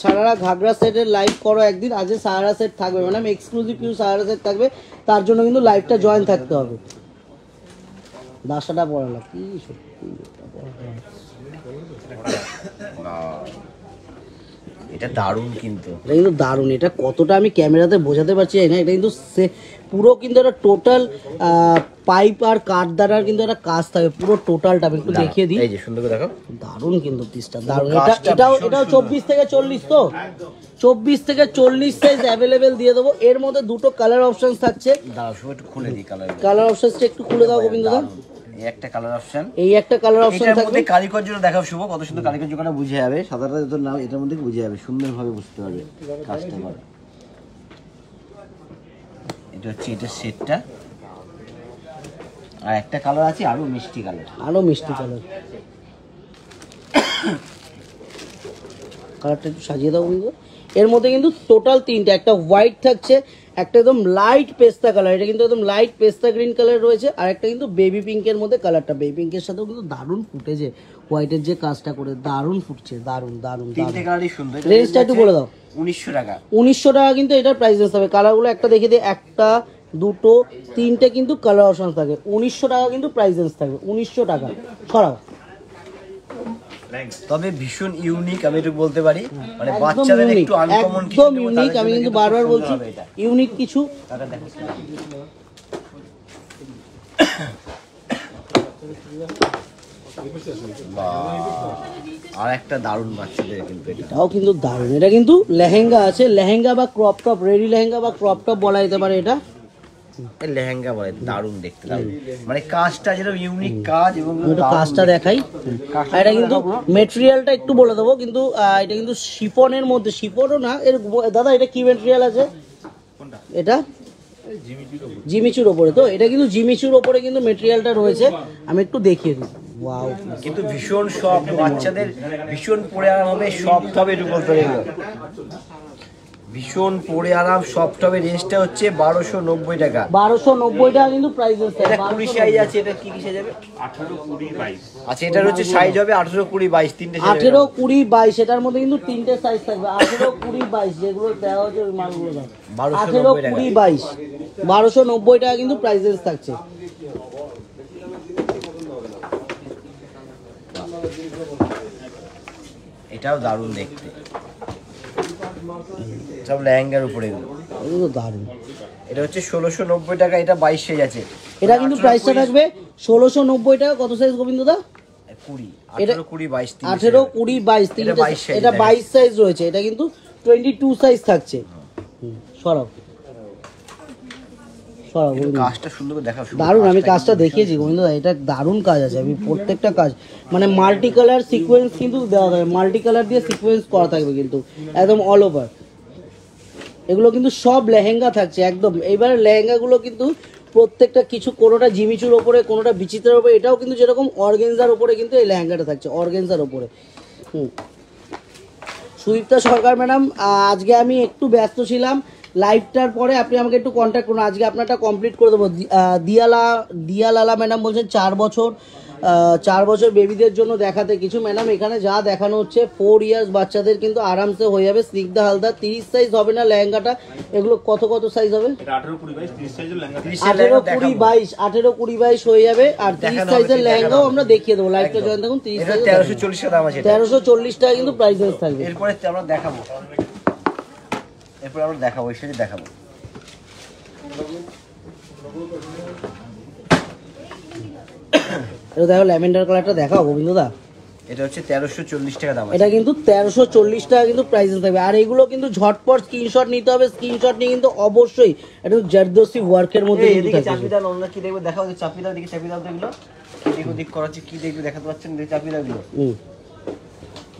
Speaker 2: সারারা ঘাগরা সেটের লাইভ করো একদিন। আজকে সারারা সেট থাকবে ম্যাডাম, এক্সক্লুসিভ কিছু সারারা সেট থাকবে, তার জন্য কিন্তু লাইভটা জয়েন থাকতে হবে। দাসাটা পড়ালা কি সত্যি,
Speaker 1: এটা দারুণ কিন্তু,
Speaker 2: এটা কিন্তু দারুণ। এটা কতটা আমি ক্যামেরাতে বোঝাতে পারছি না, এটা কিন্তু পুরো কিন্তু একটা টোটাল পাইপ আর কাঠ দ্বারার কিন্তু একটা কাজ থাকে পুরো টোটালটা। আমি একটু দেখিয়ে দিই,
Speaker 1: এই যে সুন্দর করে দেখো,
Speaker 2: দারুণ কিন্তু পিসটা দারুণ। এটাও 24 থেকে 40 তো, 24 থেকে 40 সাইজ অ্যাভেলেবেল দিয়ে দেবো। এর মধ্যে দুটো কালার অপশন থাকছে।
Speaker 1: দাঁড়াও শুভ একটু খুলে দিই
Speaker 2: কালার অপশনটা একটু খুলে দাও গোবিন্দদা।
Speaker 1: এই একটা কালার অপশন,
Speaker 2: এই একটা কালার অপশন
Speaker 1: এটার
Speaker 2: থাকবে।
Speaker 1: মধ্যে কারিগর জন্য দেখাও শুভ, কত সুন্দর কারিগর জন্য বুঝে যাবে, সাদাটা যত নাও এটার মধ্যে বুঝে যাবে, সুন্দরভাবে বুঝতে পারবে কাস্টমার। এটা হচ্ছে এটা সেটটা, আর একটা কালার আছে আরো মিষ্টি কালার,
Speaker 2: আরো মিষ্টি কালার। কালারটা একটু সাজিয়ে দাও বন্ধু। এর মধ্যে কিন্তু টোটাল তিনটা, একটা হোয়াইট থাকছে, একটা একদম লাইট পেস্তা কালার, এটা কিন্তু একদম লাইট পেস্তা গ্রিন কালার রয়েছে, আর একটা কিন্তু বেবি পিঙ্কের মধ্যে কালারটা। বেবি পিঙ্কের সাথেও কিন্তু দারুণ ফুটেছে, হোয়াইটের যে কাজটা করে দারুণ ফুটছে, দারুণ দারুণ।
Speaker 1: তিনটে কালারই সুন্দর।
Speaker 2: রেঞ্জটা একটু বলে দাও।
Speaker 1: 1900 টাকা।
Speaker 2: 1900 টাকা কিন্তু এটার প্রাইস হবে। কালারগুলো একটা দেখে দিই, একটা দুটো তিনটে কিন্তু কালার অপশন থাকে। 1900 টাকা কিন্তু প্রাইস থাকবে, 1900 টাকা সরাও।
Speaker 1: তবে ভীষণ ইউনিক, আমি একটু বলতে পারি, মানে
Speaker 2: একদম
Speaker 1: বাচ্চাদের
Speaker 2: ইউনিক,
Speaker 1: একটু আনকমন কিছু
Speaker 2: একদম ইউনিক। আমি কিন্তু বারবার বলছি ইউনিক কিছু।
Speaker 1: আর একটা দারুণ বাচ্চাদের কিন্তু
Speaker 2: এটাও কিন্তু দারুণ। এটা কিন্তু লেহেঙ্গা আছে, লেহেঙ্গা বা ক্রপ টপ, রেডি লেহেঙ্গা বা ক্রপ টপ বলা যেতে পারে। এটা
Speaker 1: লেহেঙ্গা বলে, দারুণ দেখতে, দারুণ মানে কাজটা যেটা ইউনিক কাজ, এবং
Speaker 2: কাজটা দেখাই। এটা কিন্তু মেটেরিয়ালটা একটু বলে দেবো, কিন্তু এটা কিন্তু শিফনের মধ্যে, শিফনও না এর দাদা, এটা কি মেটেরিয়াল আছে? এটা জিমিচুর ওপরে তো, এটা কিন্তু জিমিচুর ওপরে কিন্তু মেটেরিয়ালটা রয়েছে। আমি একটু দেখিয়ে দিই। ওয়াও,
Speaker 1: কিন্তু ভীষণ সফট, বাচ্চাদের ভীষণ পরে আরাম হবে, সফট হবে, একটু বলতে পারি ভীষণ পরে আরাম সফট হবে। রেঞ্জটা হচ্ছে 1290 টাকা।
Speaker 2: 1290 টাকা কিন্তু প্রাইস আছে।
Speaker 1: এটা 20 সাইজ আছে, এটা কি কি সাইজ হবে? 18, 20, 22। আচ্ছা, এটার হচ্ছে সাইজ হবে 18, 20, 22, তিনটে সাইজ।
Speaker 2: 18, 20, 22, এটার মধ্যে কিন্তু তিনটে সাইজ থাকবে। 18, 20, 22 যেগুলো দেওয়া হচ্ছে ওই মালগুলো দাম 18, 20, 22, 1290 টাকা কিন্তু প্রাইস থাকছে।
Speaker 1: এটাও দারুণ দেখতে, সব লেহেঙ্গার উপরে এগুলো
Speaker 2: দারুণ।
Speaker 1: এটা হচ্ছে 1690 টাকা, এটা 22 সাইজ আছে।
Speaker 2: এটা কিন্তু প্রাইসটা থাকবে 1690 টাকা। কত সাইজ গোবিন্দদা?
Speaker 1: 20, 18, 20, 22,
Speaker 2: 18, 20, 22 তিনটে। এটা 22 সাইজ রয়েছে। এটা কিন্তু 22 সাইজ থাকছে। সরাও সরাও,
Speaker 1: কাজটা সুন্দর করে দেখাও।
Speaker 2: দারুণ, আমি কাজটা দেখিয়েছি গোবিন্দদা, এটা দারুণ কাজ আছে। আমি প্রত্যেকটা কাজ মানে মাল্টি কালার সিকোয়েন্স কিন্তু দেওয়া থাকবে, মাল্টি কালার দিয়ে সিকোয়েন্স করা থাকবে কিন্তু একদম অল ওভার। এগুলো কিন্তু সব লেহেঙ্গা থাকছে একদম। এইবার লেহেঙ্গাগুলো কিন্তু প্রত্যেকটা কিছু, কোনোটা জিমিচুর ওপরে, কোনোটা বিচিত্রের ওপরে। এটাও কিন্তু যেরকম অর্গেনজার ওপরে কিন্তু এই লেহেঙ্গাটা থাকছে, অর্গেনজার ওপরে। সুদীপ্তা সরকার ম্যাডাম, আজকে আমি একটু ব্যস্ত ছিলাম, লাইভটার পরে আপনি আমাকে একটু কন্ট্যাক্ট করুন, আজকে আপনারটা কমপ্লিট করে দেবো। দিয়ালালা ম্যাডাম বলছেন 4 বছর, 4 বছর বেবিদের জন্য দেখাতে কিছু। ম্যাডাম এখানে যা দেখানো হচ্ছে 4 ইয়ার্স বাচ্চাদের কিন্তু আরামসে হয়ে যাবে। স্নিগ্ধা হালদার 30 সাইজ হবে না লেহেঙ্গাটা? এগুলো কত কত সাইজ হবে?
Speaker 3: 18, 20, 22, 30 সাইজের লেহেঙ্গা।
Speaker 2: 18, 20, 22, 18, 20, 22 হয়ে যাবে। আর 30 সাইজের লেহেঙ্গাও আমরা দেখিয়ে দেবো। লাইভটা জয়েন থাকুন। 30 সাইজ
Speaker 1: 1340 টাকা দাম আছে।
Speaker 2: 1340 টাকা কিন্তু প্রাইস থাকবে।
Speaker 1: এরপরে আমরা দেখাবো, এই সাইজ দেখাবো।
Speaker 2: এটা দেখো, ল্যাভেন্ডার কালারটা দেখাও গোবিন্দদা।
Speaker 1: এটা হচ্ছে 1340 টাকা দাম আছে।
Speaker 2: এটা কিন্তু 1340 টাকা কিন্তু প্রাইস থাকবে। আর এগুলো কিন্তু ঝটপট স্ক্রিনশট নিতে হবে। স্ক্রিনশট নিয়ে কিন্তু অবশ্যই এটা জারদোসি ওয়ার্কের মধ্যে কিন্তু থাকবে।
Speaker 1: চাপিদার অন্য কি দেখবো, দেখাও চাপিদার দিকে, চাপিদার এগুলো এদিক ওদিক করাচ্ছে, কি দেখবো দেখাতে পাচ্ছেন চাপিদার গুলো।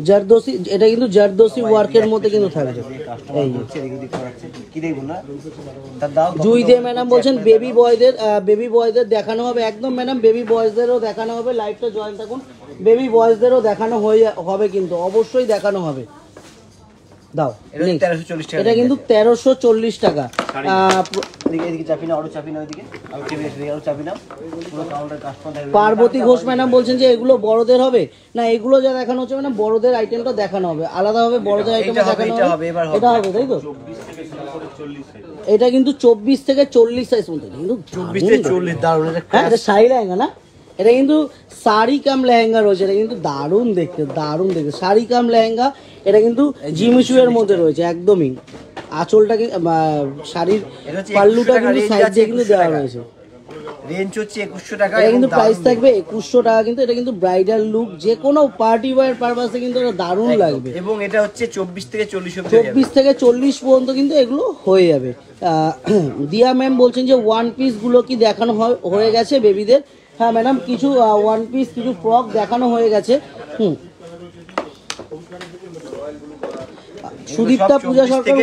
Speaker 2: জারদোসি, এটা কিন্তু জারদোসি ওয়ার্কের মধ্যে কিন্তু থাকবে। এই
Speaker 1: কি দেখবো না, তার দাও।
Speaker 2: জুই দে ম্যাডাম বলছেন বেবি বয়দের দেখানো হবে। একদম ম্যাডাম, বেবি বয়েজদেরও দেখানো হবে। লাইভটা জয়েন থাকুন। বেবি বয়েজদেরও দেখানো হবে কিন্তু অবশ্যই দেখানো হবে। দাও, এটা কিন্তু 1340 টাকা। পার্বতী ঘোষ ম্যাডাম বলছেন যে এগুলো বড়দের হবে না, এগুলো যা দেখানো হচ্ছে মানে বড়দের আইটেমটা দেখানো হবে আলাদা হবে। বড়দের আইটেমটা দেখানো হবে, এটা হবে তাই তো? এটা কিন্তু 24 থেকে 40 সাইজ মধ্যে কিন্তু
Speaker 1: 24 থেকে 40 দারুণ।
Speaker 2: হ্যাঁ, এটা শাড়ি লেহেঙ্গা না, এটা কিন্তু শাড়ি কাম লেহেঙ্গা রয়েছে। এটা কিন্তু দারুণ দেখতে, দারুণ দেখতে শাড়ি কাম লেহেঙ্গা। এটা কিন্তু জিমিচু এর মধ্যে রয়েছে একদমই। আঁচলটা শাড়ির পাল্লুটা কিন্তু সাইড দিয়ে কিন্তু দেওয়া রয়েছে।
Speaker 1: রেঞ্জ হচ্ছে 2100 টাকা।
Speaker 2: এটা কিন্তু প্রাইস থাকবে 2100 টাকা। কিন্তু এটা কিন্তু ব্রাইডাল লুক যে কোনো পার্টি ওয়্যার পারপাসে কিন্তু এটা দারুণ লাগবে।
Speaker 1: এবং এটা হচ্ছে 24 থেকে 40 অবধি
Speaker 2: 24 থেকে 40 পর্যন্ত কিন্তু এগুলো হয়ে যাবে। দিয়া ম্যাম বলছেন যে ওয়ান পিস গুলো কি দেখানো হয়ে গেছে বেবিদের? হ্যাঁ ম্যাডাম, কিছু ওয়ান পিস কিছু ফ্রক দেখানো হয়ে গেছে। সুদীপ্তা পূজা সরকার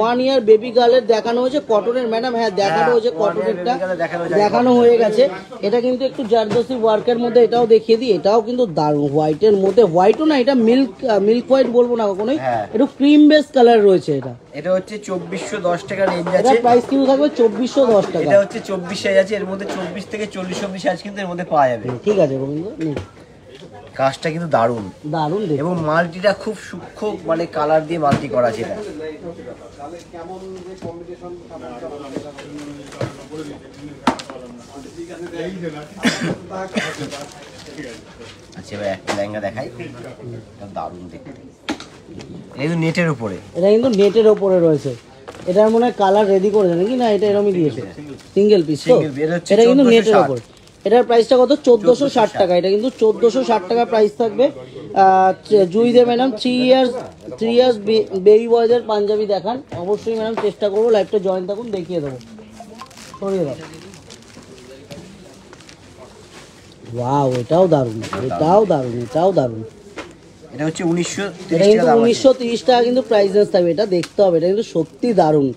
Speaker 2: 1 ইয়ার বেবি গার্লের দেখানো হয়েছে কটনের। ম্যাডাম হ্যাঁ দেখানো হয়েছে কটনেরটা দেখানো হয়ে গেছে। এটা কিন্তু একটু জারদোসি ওয়ার্কের মধ্যে, এটাও দেখিয়ে দিই। এটাও কিন্তু দারুণ হোয়াইটের মধ্যে, হোয়াইটও না, এটা মিল্ক হোয়াইট বলবো না কখনোই, একটু ক্রিম বেস কালার রয়েছে। এটা
Speaker 1: হচ্ছে 2410 টাকা রেঞ্জ আছে।
Speaker 2: এটা প্রাইস কিন্তু থাকবে 2410 টাকা।
Speaker 1: এটা হচ্ছে 24 সাইজ আছে, এর মধ্যে 24 থেকে 40 অবধি সাইজ কিন্তু এর মধ্যে পাওয়া যাবে।
Speaker 2: ঠিক আছে গোবিন্দ,
Speaker 1: কাজটা কিন্তু দারুণ
Speaker 2: দারুণ
Speaker 1: এবং মাল্টিটা খুব সূক্ষ্ম মানে কালার দিয়ে মাল্টি করা আছে। এটা আচ্ছা ভাই একটা লেহেঙ্গা দেখাই, দারুণ দেখতে। এটা কিন্তু নেটের উপরে,
Speaker 2: এটা কিন্তু নেটের উপরে রয়েছে। এটার মনে হয় কালার রেডি করেছে নাকি? না, এটা এরকমই দিয়েছে, সিঙ্গেল পিস। তো এটা কিন্তু নেটের উপরে। এটার প্রাইসটা কত? 1460 টাকা। এটা কিন্তু 1460 টাকা প্রাইস থাকবে। জুই দে ম্যাডাম 3 ইয়ার্স বেবি বয়দের পাঞ্জাবি দেখান। অবশ্যই ম্যাডাম চেষ্টা করবো, লাইভটা জয়েন থাকুন, দেখিয়ে দেবো। সরিয়ে দাও। ওয়াও, এটাও দারুণ, এটাও দারুণ, এটাও দারুণ।
Speaker 1: এটা হচ্ছে
Speaker 2: 1930 টাকা কিন্তু প্রাইস থাকবে। এটা দেখতে হবে, এটা কিন্তু সত্যি দারুণ।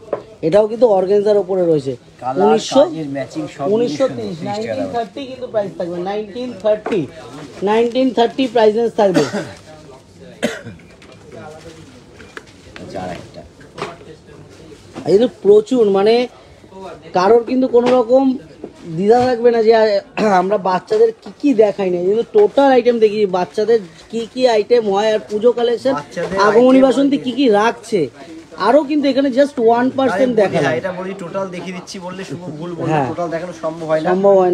Speaker 2: এটাও কিন্তু অর্গানজার উপরে রয়েছে। 1930 কিন্তু প্রাইস থাকবে। 1930 প্রাইস থাকবে। কিন্তু প্রচুর মানে কারোর কিন্তু কোনো রকম দ্বিধা থাকবে না যে আমরা বাচ্চাদের কি কি দেখাই না, কিন্তু টোটাল আইটেম দেখি বাচ্চাদের কি কি আইটেম হয় আর পুজো কালেকশন আগমনী বাসন্তী কি কি রাখছে। আরো কিন্তু এখানে জাস্ট 1% দেখানো।
Speaker 1: এটা বলি টোটাল দেখিয়ে দিচ্ছি বললে শুধু ভুল বলবো, টোটাল দেখানো সম্ভব হয়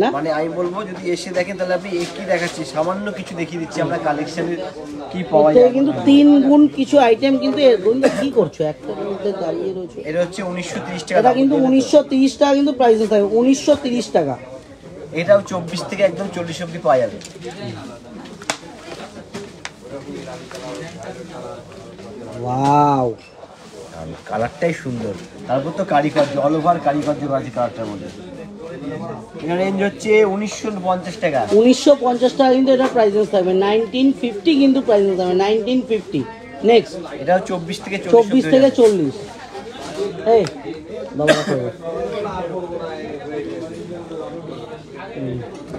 Speaker 1: না। মানে আমি বলবো যদি এসে দেখেন তাহলে আপনি কি দেখাচ্ছি, সামান্য কিছু দেখিয়ে দিচ্ছি আমরা কালেকশনের কি পাওয়া যায়।
Speaker 2: কিন্তু 3 গুণ কিছু আইটেম কিন্তু কি করছো একটা মধ্যে দাঁড়িয়ে রয়েছে।
Speaker 1: এটা হচ্ছে 1930 টাকা।
Speaker 2: এটা কিন্তু 1930 টাকা কিন্তু প্রাইস থাকবে। 1930 টাকা।
Speaker 1: এটাও 24 থেকে একদম 40 অবধি পাওয়া যাবে।
Speaker 2: ওয়াও,
Speaker 1: কালারটাই সুন্দর, তারপর তো কারিকার্য, অল ওভার কারিকার্য আছে কালারটার মধ্যে। এটা রেঞ্জ হচ্ছে 1950 টাকা।
Speaker 2: 1950 টাকা কিন্তু এটা প্রাইস থাকবে। 1950 কিন্তু প্রাইস থাকবে। 1950। নেক্সট
Speaker 1: এটাও 24 থেকে
Speaker 2: 40। এই বাবা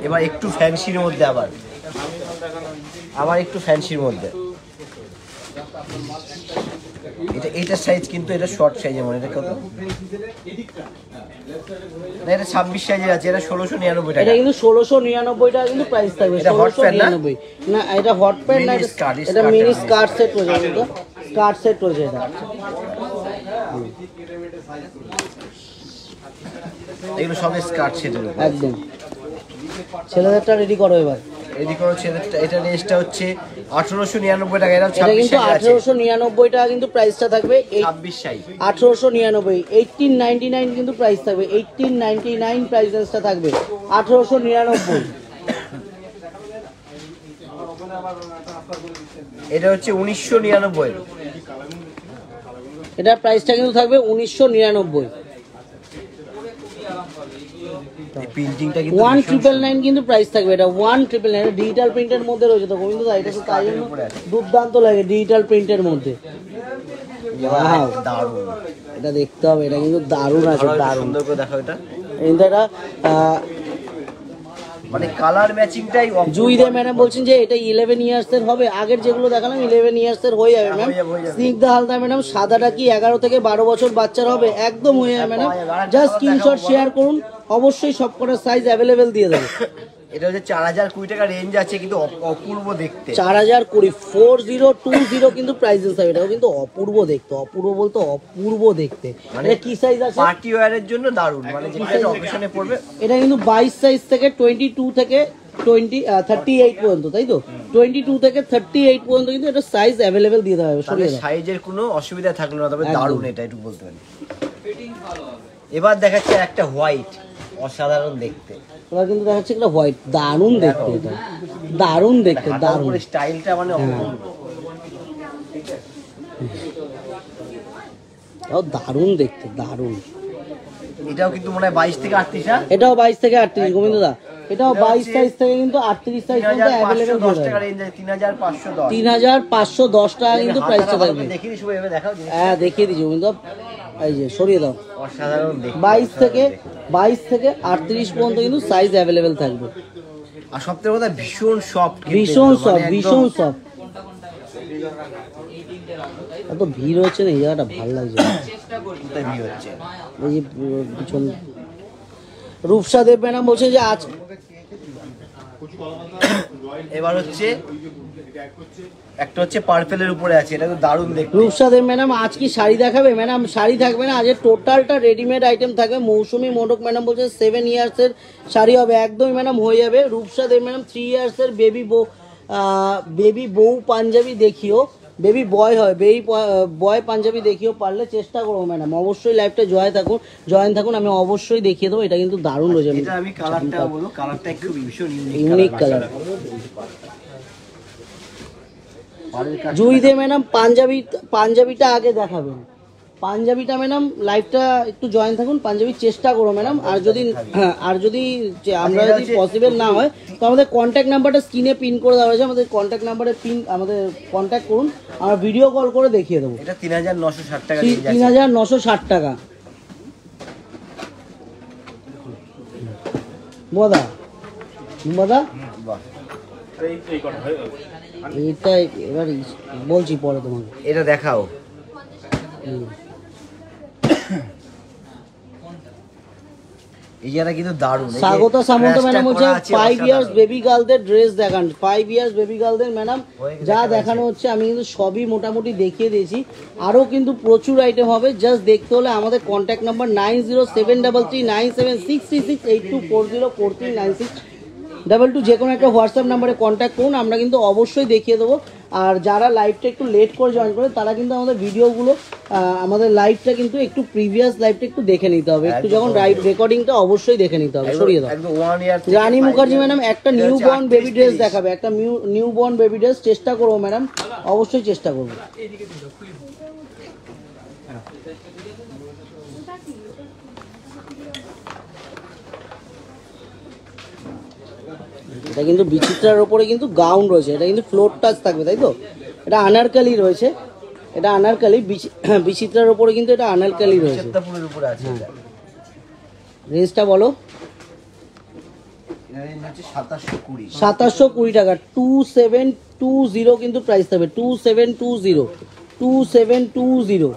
Speaker 1: এবার একটু ফ্যান্সির মধ্যে, আবার একটু ফ্যান্সির মধ্যে। এটা সাইজ কিন্তু এটা শর্ট সাইজের মনে, এটা কত? না এটা 26 সাইজের আছে, এটা 1699 টাকা।
Speaker 2: এটা কিন্তু 1699 টাকা কিন্তু প্রাইস থাকবে। 1699 না, এটা হট প্যান্ট না, এটা মিনি স্কার্ট সেট রয়েছে। কিন্তু স্কার্ট সেট রয়েছে এটা।
Speaker 1: এগুলো সব স্কার্ট সেটের উপর
Speaker 2: একদম। ছেলেদেরটা রেডি করো এবার।
Speaker 1: রেডি করো ছেলেদেরটা। এটা রেঞ্জটা হচ্ছে 1899 টাকা। এটা
Speaker 2: 1899 টাকা কিন্তু প্রাইসটা থাকবে।
Speaker 1: 26 সাইজ
Speaker 2: 1899। 1899 কিন্তু প্রাইস থাকবে। 1899 প্রাইসটা থাকবে। 1899।
Speaker 1: এটা হচ্ছে 1999।
Speaker 2: এটার প্রাইসটা কিন্তু থাকবে 1999।
Speaker 1: প্রিন্টিংটা কিন্তু
Speaker 2: 1999 কিন্তু প্রাইস থাকবে। এটা 1999। এটা ডিজিটাল প্রিন্টের মধ্যে রয়েছে তো গোবিন্দ দা, এটা তো তাই জন্য দুর্দান্ত লাগে ডিজিটাল প্রিন্টের মধ্যে।
Speaker 1: দারুণ,
Speaker 2: এটা দেখতে হবে, এটা কিন্তু দারুণ আছে, দারুণ।
Speaker 1: সুন্দর করে দেখো এটা।
Speaker 2: এটা
Speaker 1: মানে কালার ম্যাচিংটাই।
Speaker 2: জুই দে ম্যাডাম বলছেন যে এটা 11 ইয়ার্স এর হবে। আগের যেগুলো দেখালাম 11 ইয়ার্স এর হয়ে যাবে ম্যাম। স্নিগ্ধা হালদার ম্যাডাম সাদাটা কি 11 থেকে 12 বছর বাচ্চার হবে? একদম হয়ে যাবে ম্যাডাম। জাস্ট স্ক্রিনশট শেয়ার করুন, অবশ্যই সবকটা সাইজ অ্যাভেলেবেল দিয়ে দেবো।
Speaker 1: এটা হচ্ছে 4020 টাকা রেঞ্জ আছে, কিন্তু অপূর্ব দেখতে।
Speaker 2: 4020 4020 কিন্তু প্রাইস আছে। এটাও কিন্তু অপূর্ব দেখতে, অপূর্ব বলতে অপূর্ব দেখতে। মানে কি সাইজ আছে?
Speaker 1: পার্টি ওয়্যারের জন্য দারুণ, মানে যেটা অকেশনে পড়বে।
Speaker 2: এটা কিন্তু 22 সাইজ থেকে 22 থেকে 38 পর্যন্ত, তাই তো? 22 থেকে 38 পর্যন্ত কিন্তু এটা সাইজ অ্যাভেলেবেল দিয়ে দেওয়া হবে।
Speaker 1: তাহলে সাইজের কোনো অসুবিধা থাকলো না, তবে দারুণ এটা একটু বলতে পারি। এবার দেখাচ্ছে একটা হোয়াইট, অসাধারণ দেখতে।
Speaker 2: এবার কিন্তু দেখাচ্ছে একটা হোয়াইট, দারুণ দেখতে, এটা দারুণ দেখতে, দারুণ
Speaker 1: স্টাইলটা মানে অপূর্ব।
Speaker 2: তাও দারুণ দেখতে, দারুণ।
Speaker 1: এটাও কিন্তু মনে হয় 22 থেকে 38, না?
Speaker 2: এটাও 22 থেকে 38 গোবিন্দ দা, এটাও 22 সাইজ থেকে কিন্তু 38 সাইজ পর্যন্ত অ্যাভেলেবেল হয়ে যাবে। 3510 টাকা কিন্তু প্রাইসটা থাকবে।
Speaker 1: দেখিয়ে দিই, এভাবে দেখাও।
Speaker 2: হ্যাঁ দেখিয়ে দিচ্ছি গোবিন্দ, এই যে সরিয়ে দাও।
Speaker 1: অসাধারণ দেখতে।
Speaker 2: 22 থেকে 38 পর্যন্ত কিন্তু সাইজ অ্যাভেলেবেল থাকবে।
Speaker 1: আর সবথেকে কথা ভীষণ সফট,
Speaker 2: ভীষণ সফট, ভীষণ সফট। এত ভিড় হচ্ছে না, এই জায়গাটা ভালো লাগছে।
Speaker 1: ভিড় হচ্ছে।
Speaker 2: এই যে পিছন রূপসা দেব ম্যাডাম বলছে যে আজ
Speaker 1: এবার হচ্ছে একটা হচ্ছে পার্পেলের উপরে আছে, এটা তো দারুণ দেখতে।
Speaker 2: রূপসা দেব ম্যাডাম আজ কি শাড়ি দেখাবে? ম্যাডাম শাড়ি থাকবে না, আজ টোটালটা রেডিমেড আইটেম থাকবে। মৌসুমী মোডক ম্যাডাম বলছে 7 ইয়ার্সের শাড়ি হবে, একদমই ম্যাডাম হয়ে যাবে। রূপসা দেব ম্যাডাম 3 ইয়ার্সের বেবি বউ পাঞ্জাবি দেখিও, বেবি বয় হয়, বেবি বয় পাঞ্জাবি দেখিও, পারলে চেষ্টা করবো ম্যাডাম। অবশ্যই লাইভটা জয়েন থাকুন, আমি অবশ্যই দেখিয়ে দেবো। এটা কিন্তু দারুণ রয়েছে।
Speaker 1: এটা আমি কালারটা বলবো, কালারটা একটু ভীষণ
Speaker 2: ইউনিক কালার। জুই দে ম্যাডাম পাঞ্জাবিটা আগে দেখাবেন। পাঞ্জাবিটা ম্যাডাম লাইভটা একটু জয়েন থাকুন, পাঞ্জাবির চেষ্টা করো ম্যাডাম। আর যদি আমরা যদি পসিবল না হয় তো আমাদের কন্ট্যাক্ট নাম্বারটা স্ক্রিনে পিন করে দেওয়া হয়েছে, আমাদের কন্ট্যাক্ট নাম্বারে আমাদের কন্ট্যাক্ট করুন, আমরা ভিডিও কল করে দেখিয়ে দেবো।
Speaker 1: এটা 3960 টাকা,
Speaker 2: 3960 টাকা। মোদা এটা এবার বলছি পরে তোমাকে,
Speaker 1: এটা দেখাও। এই জায়গাটা কিন্তু দারুণ।
Speaker 2: স্বাগতা সামন্ত ম্যাডাম হচ্ছে 5 ইয়ার্স বেবি গার্লদের ড্রেস দেখান। 5 ইয়ার্স বেবি গার্লদের ম্যাডাম যা দেখানো হচ্ছে আমি কিন্তু সবই মোটামুটি দেখিয়ে দিয়েছি। আরও কিন্তু প্রচুর আইটেম হবে, জাস্ট দেখতে হলে আমাদের কন্ট্যাক্ট নাম্বার 907337968240439622, যে কোনো একটা হোয়াটসঅ্যাপ নাম্বারে কন্ট্যাক্ট করুন, আমরা কিন্তু অবশ্যই দেখিয়ে দেবো। আর যারা লাইভটা একটু লেট করে জয়েন করে তারা কিন্তু আমাদের ভিডিওগুলো, আমাদের লাইভটা কিন্তু একটু প্রিভিয়াস লাইভটা একটু দেখে নিতে হবে, একটু যখন রেকর্ডিংটা অবশ্যই দেখে নিতে হবে। সরিয়ে দাও। রানী মুখার্জি ম্যাডাম একটা নিউ বর্ন বেবি ড্রেস দেখাবে, একটা নিউ বর্ন বেবি ড্রেস চেষ্টা করবো ম্যাডাম, অবশ্যই চেষ্টা করবো। এটা কিন্তু বিচিত্রার উপরে কিন্তু গাউন রয়েছে, এটা কিন্তু ফ্লোর টাচ থাকবে, তাই তো? এটা আনারকালি রয়েছে, এটা আনারকালি, বিচিত্রার উপরে কিন্তু এটা আনারকালি রয়েছে। রেঞ্জটা বলো। 2720 টাকা, 2720 কিন্তু প্রাইস থাকবে। 2720।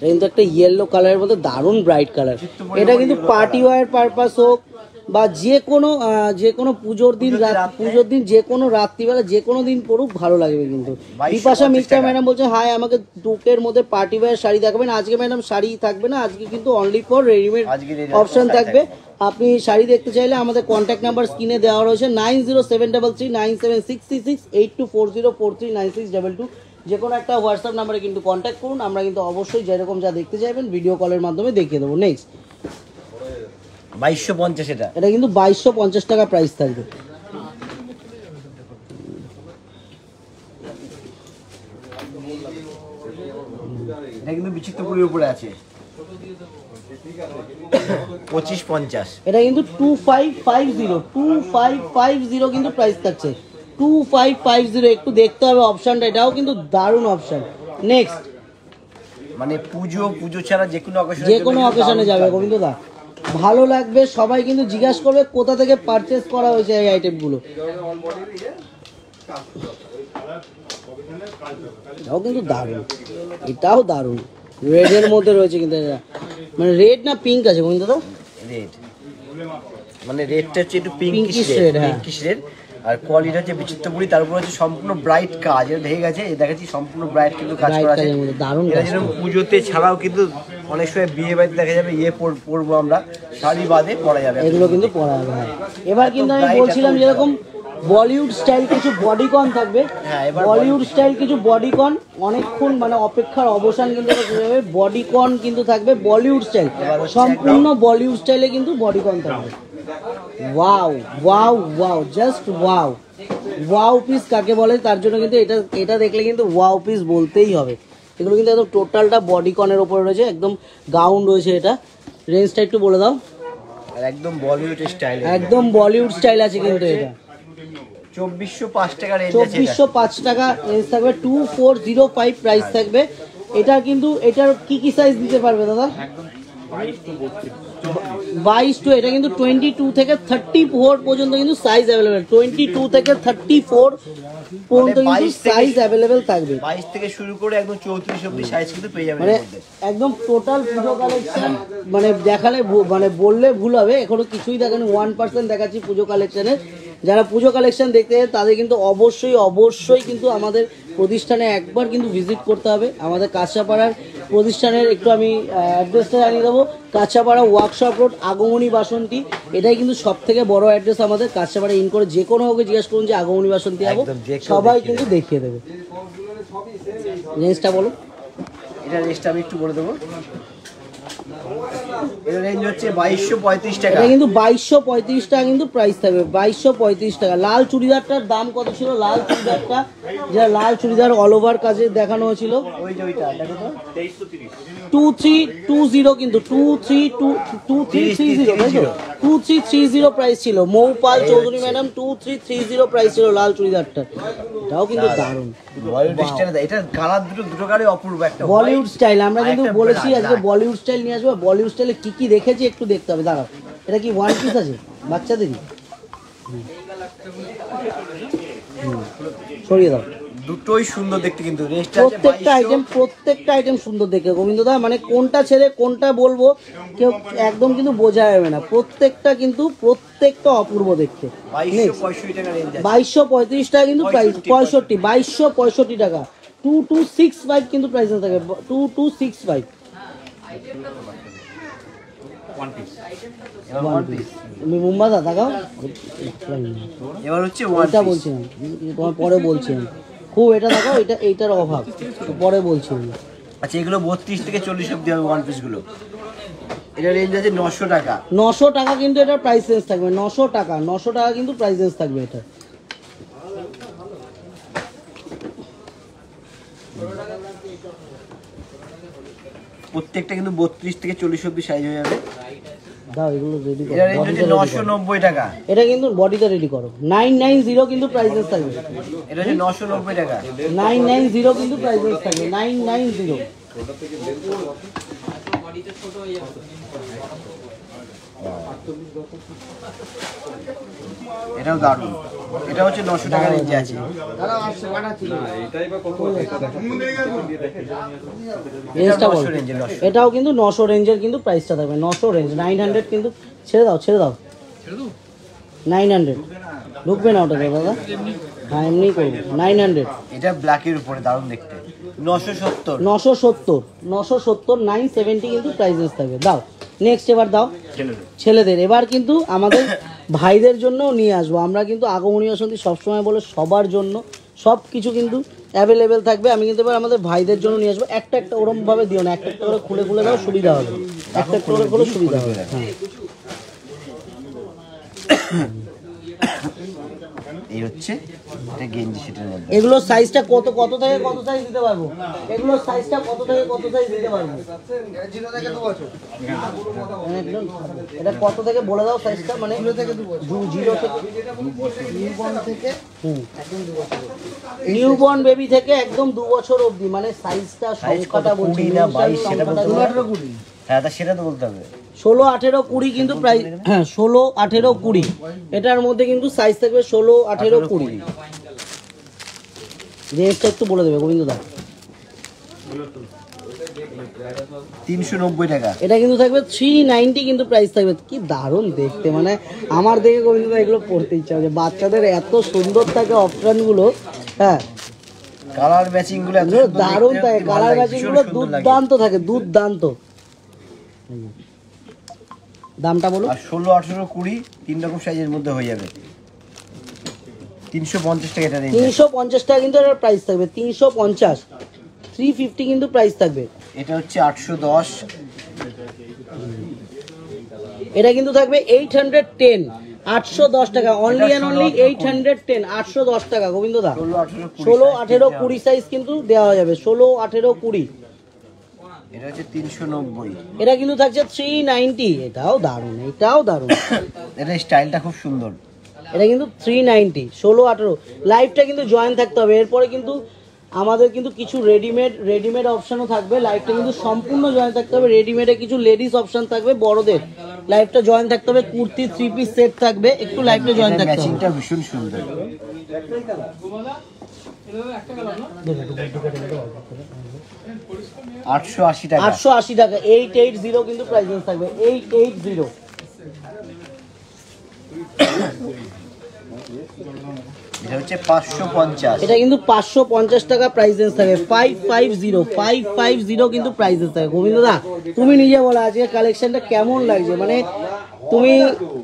Speaker 2: কিন্তু একটা ইয়েলো কালারের মধ্যে দারুণ ব্রাইট কালার। এটা কিন্তু পার্টি ওয়্যার পারপাস হোক বা যে কোনো পুজোর দিন যে কোনো রাত্রিবেলা যে কোনো দিন পড়ুক ভালো লাগবে কিন্তু। বিপাশা মিত্রা ম্যাডাম বলছে হাই, আমাকে দুকের মধ্যে পার্টি ওয়্যার শাড়ি দেখাবেন। আজকে ম্যাডাম শাড়ি থাকবে না, আজকে কিন্তু অনলি ফর রেডিমেড অপশন থাকবে। আপনি শাড়ি দেখতে চাইলে আমাদের কন্ট্যাক্ট নাম্বার স্ক্রিনে দেওয়া রয়েছে 907339768240439622, যে কোনো একটা হোয়াটসঅ্যাপ নাম্বারে কিন্তু কন্ট্যাক্ট করুন, আমরা কিন্তু অবশ্যই যেরকম যা দেখতে চাইবেন ভিডিও কলের মাধ্যমে দেখিয়ে দেবো। নেক্সট
Speaker 1: 2250, এটা
Speaker 2: কিন্তু 2250 টাকা প্রাইস থাকবে।
Speaker 1: এটা কিন্তু বিচিত্রপুরের উপরে আছে 2550।
Speaker 2: এটা কিন্তু 2550 কিন্তু প্রাইস থাকছে 2550। একটু দেখতে হবে অপশনটা, এটাও কিন্তু দারুণ অপশন। নেক্সট
Speaker 1: মানে পুজো ছাড়া যে কোনো অকেশনে
Speaker 2: যাবে গোবিন্দ দা, ভালো লাগবে। সবাই কিন্তু জিজ্ঞাসা করবে কোথা থেকে পারচেস করা হয়েছে এই আইটেমগুলো। এটাও কিন্তু দারুণ, এটাও দারুণ। রেডের মধ্যে রয়েছে কিন্তু এটা, মানে রেড না পিঙ্ক আছে গোবিন্দ দা?
Speaker 1: রেড। মানে রেডটা হচ্ছে একটু
Speaker 2: Pinkish
Speaker 1: পিঙ্কিশ
Speaker 2: red,
Speaker 1: রেড,
Speaker 2: হ্যাঁ।
Speaker 1: Pinkish red. আর কোয়ালিটি হচ্ছে বিচিত্রপুরি, তার উপর হচ্ছে সম্পূর্ণ ব্রাইট কাজ, এটা দেখে গেছে, এই দেখাচ্ছি সম্পূর্ণ ব্রাইট কিন্তু কাজ
Speaker 2: Bright
Speaker 1: করা আছে।
Speaker 2: কাজের মধ্যে, দারুণ
Speaker 1: এটা
Speaker 2: কাজ
Speaker 1: যেরকম পুজোতে ছাড়াও কিন্তু অনেক সময় বিয়ে বাড়িতে দেখা যাবে পরবো আমরা, শাড়ি বাদে পরা যাবে।
Speaker 2: এগুলো কিন্তু পরা যাবে, হ্যাঁ। এবার কিন্তু আমি
Speaker 1: bright,
Speaker 2: বলছিলাম
Speaker 1: এত
Speaker 2: যেরকম বলিউড স্টাইল কিছু বডিকন থাকবে,
Speaker 1: হ্যাঁ, এবার
Speaker 2: বলিউড স্টাইল কিছু বডিকন, অনেকক্ষণ মানে অপেক্ষার অবসান কিন্তু হবে, বডিকন কিন্তু থাকবে বলিউড স্টাইল,
Speaker 1: এবার হচ্ছে
Speaker 2: সম্পূর্ণ বলিউড স্টাইলে কিন্তু বডিকন থাকবে। Wow wow wow, just wow. Wow piece কাকে বলে তার জন্য কিন্তু এটা দেখলে কিন্তু ওয়াও পিস বলতেই হবে। এগুলো কিন্তু একদম টোটালটা বডিকনের ওপরে রয়েছে, একদম গাউন রয়েছে। এটা রেঞ্জটা একটু বলে দাও।
Speaker 1: আর একদম বলিউড স্টাইল,
Speaker 2: একদম বলিউড স্টাইল আছে কিন্তু এটা।
Speaker 1: 2405 টাকা রেঞ্জ আছে।
Speaker 2: 2405 টাকা রেঞ্জ থাকবে, 2405 প্রাইস থাকবে। এটা কিন্তু এটার কি কি সাইজ দিতে পারবে দাদা? 22 টু, এটা কিন্তু 22 থেকে 34 পর্যন্ত কিন্তু সাইজ অ্যাভেলেবেল। 22 থেকে 34 পর্যন্ত কিন্তু সাইজ অ্যাভেলেবেল থাকবে।
Speaker 1: 22 থেকে শুরু করে একদম 34 অবধি সাইজ কিন্তু পেয়ে যাবেন
Speaker 2: মানে
Speaker 1: এর মধ্যে।
Speaker 2: একদম টোটাল পুজো কালেকশন, মানে দেখালে মানে বললে ভুল হবে, এখনো কিছুই দেখানি, 1% দেখাচ্ছি পুজো কালেকশনের। যারা পুজো কালেকশন দেখতে চায় তাদের কিন্তু অবশ্যই কিন্তু আমাদের প্রতিষ্ঠানে একবার কিন্তু ভিজিট করতে হবে। আমাদের কাঁচাপাড়ার প্রতিষ্ঠানের একটু আমি অ্যাড্রেসটা জানিয়ে দেবো। কাঁচাপাড়া ওয়ার্কশপ রোড, আগমনী বাসন্তী, এটাই কিন্তু সব থেকে বড় অ্যাড্রেস আমাদের। কাঁচাপাড়া ইন করে যে কোনো ওকে জিজ্ঞাসা করুন যে আগমনী বাসন্তী যাবো,
Speaker 1: একদম, যে কেউ
Speaker 2: সবাই
Speaker 1: দেখিয়ে
Speaker 2: কিন্তু দেখিয়ে দেবে। রেঞ্জটা বলো।
Speaker 1: এটা রেঞ্জটা আমি একটু বলে দেবো। এর রেঞ্জ হচ্ছে 2235 টাকা।
Speaker 2: এটা কিন্তু 2235 টাকা কিন্তু প্রাইস থাকবে, 2235 টাকা। লাল চুড়িদারটার দাম কত ছিল? লাল চুড়িদারটা, যেটা লাল চুড়িদার অল ওভার কাজে দেখানো হয়েছিল,
Speaker 1: ওই যে ওইটা দেখো তো,
Speaker 2: 2320 কিন্তু 2330, তাই তো? 2330 প্রাইস ছিল। মৌপাল চৌধুরী ম্যাডাম 2330 প্রাইস ছিল লাল চুড়িদারটা। এটাও কিন্তু দারুণ
Speaker 1: বলিউড স্টাইল। এটা কালার দুটো কালারই অপূর্ব, একটা
Speaker 2: বলিউড স্টাইল। আমরা কিন্তু
Speaker 1: আরেকটা
Speaker 2: বলেছি
Speaker 1: black,
Speaker 2: আজকে
Speaker 1: black।
Speaker 2: বলিউড স্টাইল নিয়ে আসবো। বলিউড স্টাইলে কি কি রেখেছি একটু দেখতে হবে, দাঁড়াও। এটা কি ওয়ান পিস আছে বাচ্চাদেরই? সরিয়ে দাও।
Speaker 1: দুটোই সুন্দর দেখতে, কিন্তু রেঞ্জটা আছে
Speaker 2: প্রত্যেকটা আইটেম সুন্দর দেখে গোবিন্দদা, মানে কোনটা ছেড়ে কোনটা বলবো কেউ একদম কিন্তু বোঝা যাবে না। প্রত্যেকটা অপূর্ব দেখতে।
Speaker 1: 2265 টাকা রেঞ্জ আছে।
Speaker 2: 2235 টাকা কিন্তু প্রাইস, 2265 টাকা। 2265 কিন্তু প্রাইস থাকে, 2265
Speaker 1: ওয়ান পিস।
Speaker 2: তুমি মুম্বাদা দেখাও।
Speaker 1: এবার হচ্ছে ওয়ান
Speaker 2: এটা
Speaker 1: পিস।
Speaker 2: বলছিলাম তোমার পরে বলছিলাম, খুব এটা দেখাও, এইটার অভাব, পরে বলছিলাম।
Speaker 1: আচ্ছা, এগুলো 32 থেকে 40 অবধি হবে ওয়ান পিস গুলো। এটা রেঞ্জ আছে 900 টাকা।
Speaker 2: 900 টাকা কিন্তু এটার প্রাইস রেঞ্জ থাকবে, 900 টাকা কিন্তু প্রাইস রেঞ্জ থাকবে এটা।
Speaker 1: প্রত্যেকটা কিন্তু 32 থেকে 40 অবধি সাইজ হয়ে যাবে।
Speaker 2: দাও এগুলো রেডি করো।
Speaker 1: এটা রেঞ্জ হচ্ছে 990 টাকা।
Speaker 2: এটা কিন্তু বডিটা রেডি করো। 990 কিন্তু প্রাইস রেঞ্জ থাকবে,
Speaker 1: এটা হচ্ছে 990 টাকা।
Speaker 2: 990 কিন্তু প্রাইস রেঞ্জ থাকবে, 990।
Speaker 1: এটাও দারুণ। এটা হচ্ছে 900 টাকা রেঞ্জে আছে।
Speaker 2: রেঞ্জটা বলো।
Speaker 1: 900 রেঞ্জের, 900।
Speaker 2: এটাও কিন্তু 900 রেঞ্জের কিন্তু প্রাইসটা থাকবে, 900 রেঞ্জ। 900 কিন্তু ছেড়ে দাও 900 ঢুকবে না ওটা দাদা। হ্যাঁ এমনি করবো 900।
Speaker 1: এটা ব্ল্যাকের উপরে দারুণ দেখতে। 970।
Speaker 2: 970 কিন্তু প্রাইসেস থাকবে। দাও নেক্সট, এবার দাও ছেলেদের। এবার কিন্তু আমাদের ভাইদের জন্যও নিয়ে আসবো আমরা, কিন্তু আগমনী বাসন্তী সবসময় বলে সবার জন্য সব কিছু কিন্তু অ্যাভেলেবেল থাকবে। আমি কিন্তু এবার আমাদের ভাইদের জন্য নিয়ে আসবো। একটা ওরমভাবে দিও না, একটা করে খুলে দাও, সুবিধা হবে। একটা করে খুলে সুবিধা হবে। হ্যাঁ
Speaker 1: এই হচ্ছে এটা গেঞ্জি সেটার মধ্যে।
Speaker 2: এগুলোর সাইজটা কত থেকে কত সাইজ দিতে পারবো? এগুলোর সাইজটা কত থেকে কত সাইজ দিতে পারবো? এটা কত থেকে বলে দাও সাইজটা, মানে 0 থেকে 2 নিউবর্ন বেবি থেকে একদম 2 বছর অবধি, মানে সাইজটা সংখ্যাটা বলছি
Speaker 1: 20 না 22 সেটা বলতে হবে। হ্যাঁ, তা সেটা তো বলতে হবে।
Speaker 2: 16, 18, 20 কিন্তু প্রাইস। হ্যাঁ 16, 18, 20 এটার মধ্যে কিন্তু সাইজ থাকবে 16, 18, 20। রেঞ্জটা একটু বলে দেবে গোবিন্দ দা।
Speaker 1: 390 টাকা।
Speaker 2: এটা কিন্তু থাকবে 390 কিন্তু প্রাইস থাকবে। কি দারুণ দেখতে, মানে আমার দেখে গোবিন্দ দা এগুলো পড়তে ইচ্ছা হচ্ছে। বাচ্চাদের এত সুন্দর থাকে অপশনগুলো, হ্যাঁ
Speaker 1: কালার ম্যাচিং গুলো এত সুন্দর
Speaker 2: দারুণ
Speaker 1: দেখতে,
Speaker 2: থাকে,
Speaker 1: ভালো
Speaker 2: কালার
Speaker 1: লাগে,
Speaker 2: ম্যাচিং
Speaker 1: ভীষণ
Speaker 2: গুলো
Speaker 1: সুন্দর লাগে।
Speaker 2: দুর্দান্ত থাকে, দুর্দান্ত। দামটা বলো।
Speaker 1: আর 16, 18, 20 তিন রকম সাইজের মধ্যে হয়ে যাবে। 350 টাকা এটা রেঞ্জ।
Speaker 2: 350 টাকা কিন্তু এটার প্রাইস থাকবে, 350। 350 কিন্তু প্রাইস থাকবে।
Speaker 1: এটা হচ্ছে 810।
Speaker 2: এটা কিন্তু থাকবে 810, 810 টাকা, অনলি অ্যান্ড অনলি 810, 810 টাকা গোবিন্দ দা। 16, 18, 20 সাইজ কিন্তু দেওয়া যাবে, 16, 18, 20।
Speaker 1: এটা হচ্ছে 390।
Speaker 2: এটা কিন্তু থাকছে 390। এটাও দারুণ, এটাও দারুণ।
Speaker 1: এটা স্টাইলটা খুব সুন্দর।
Speaker 2: এটা কিন্তু 390, 16, 18। লাইভটা কিন্তু জয়েন থাকতে হবে। এরপরে কিন্তু আমাদের কিন্তু কিছু রেডিমেড অপশনও থাকবে। লাইভটা কিন্তু সম্পূর্ণ জয়েন থাকতে হবে। রেডিমেডে কিছু লেডিস অপশন থাকবে বড়দের, লাইভটা জয়েন থাকতে হবে। কুর্তি 3 পিস সেট থাকবে, একটু লাইভটা জয়েন থাকতে হবে।
Speaker 1: ম্যাচিংটা ভীষণ সুন্দর। 880 টাকা।
Speaker 2: 880 টাকা, 880 কিন্তু প্রাইস থাকবে, 880।
Speaker 1: এটা হচ্ছে 550।
Speaker 2: এটা কিন্তু 550 টাকা প্রাইস রেঞ্জ থাকে, 550 কিন্তু প্রাইস রেঞ্জ থাকে। গোবিন্দ দা তুমি নিজে বলো আজকে কালেকশনটা কেমন লাগছে, মানে তুমি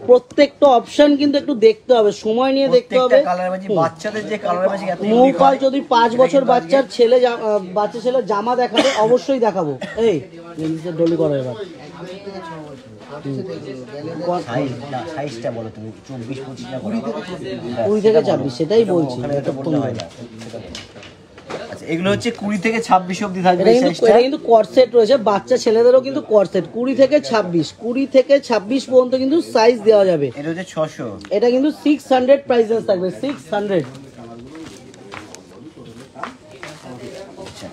Speaker 2: প্রত্যেকটা অপশন কিন্তু একটু দেখতে হবে, সময় নিয়ে দেখতে হবে।
Speaker 1: কালার ম্যাচিং, বাচ্চাদের যে কালার ম্যাচিং এত
Speaker 2: মৌকাল যদি 5 বছর বাচ্চার ছেলে জামা দেখাবে, অবশ্যই দেখাবো। এই ডলি করো এবার।
Speaker 1: সাইজটা বলো তুমি, 24, 25 না
Speaker 2: 20 থেকে 26, সেটাই বলছি।
Speaker 1: আচ্ছা, এগুলো হচ্ছে 20 থেকে 26 অবধি থাকবে।
Speaker 2: এটা কিন্তু কর্সেট রয়েছে, বাচ্চা ছেলেদেরও কিন্তু কর্সেট 20 থেকে 26 পর্যন্ত কিন্তু সাইজ দেওয়া যাবে।
Speaker 1: এটা হচ্ছে 600।
Speaker 2: এটা কিন্তু 600 প্রাইস রেঞ্জ থাকবে, 600।
Speaker 1: আচ্ছা,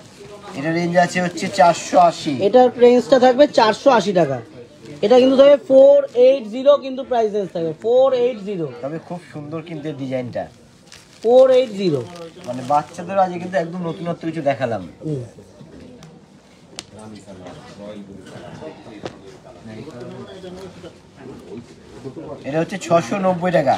Speaker 1: এটা রেঞ্জ আছে হচ্ছে 480।
Speaker 2: এটার রেঞ্জটা থাকবে 480 টাকা। এটা কিন্তু থাকবে 480 কিন্তু প্রাইস রেঞ্জ থাকবে, 480।
Speaker 1: তবে খুব সুন্দর কিন্তু এর ডিজাইনটা,
Speaker 2: 480।
Speaker 1: মানে বাচ্চাদের আজকে কিন্তু একদম নতুনত্ব কিছু দেখালাম। এটা হচ্ছে 690 টাকা।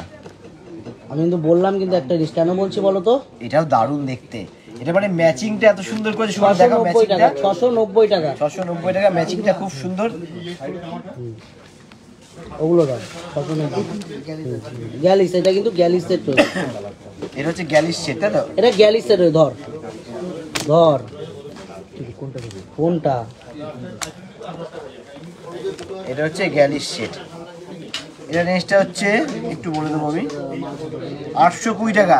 Speaker 2: আমি কিন্তু বললাম কিন্তু একটা জিনিস, কেন বলছি বলো তো?
Speaker 1: এটাও দারুণ দেখতে। এটা মানে ম্যাচিংটা এত সুন্দর করে, দেখো
Speaker 2: 690 টাকা, 690 টাকা,
Speaker 1: 690 টাকা। ম্যাচিংটা খুব সুন্দর।
Speaker 2: ওগুলো দাও 690। গ্যালিস, এটা কিন্তু গ্যালিস সেট রয়েছে।
Speaker 1: এটা হচ্ছে গ্যালিস সেট, তাই তো?
Speaker 2: এটা গ্যালিস সেট রয়েছে। ধর কোনটা?
Speaker 1: এটা হচ্ছে গ্যালিস সেট। এটা রেঞ্জটা হচ্ছে একটু বলে দেবো আমি, 820 টাকা।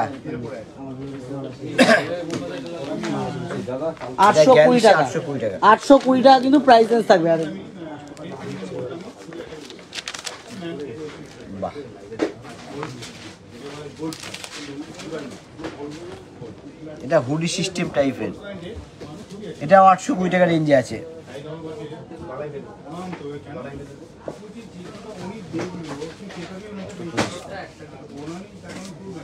Speaker 2: 820 টাকা, 820 টাকা কিন্তু প্রাইস রেঞ্জ থাকবে। আর
Speaker 1: বাহ, এটা হুডি সিস্টেম টাইপের। এটাও 820 টাকা রেঞ্জে আছে।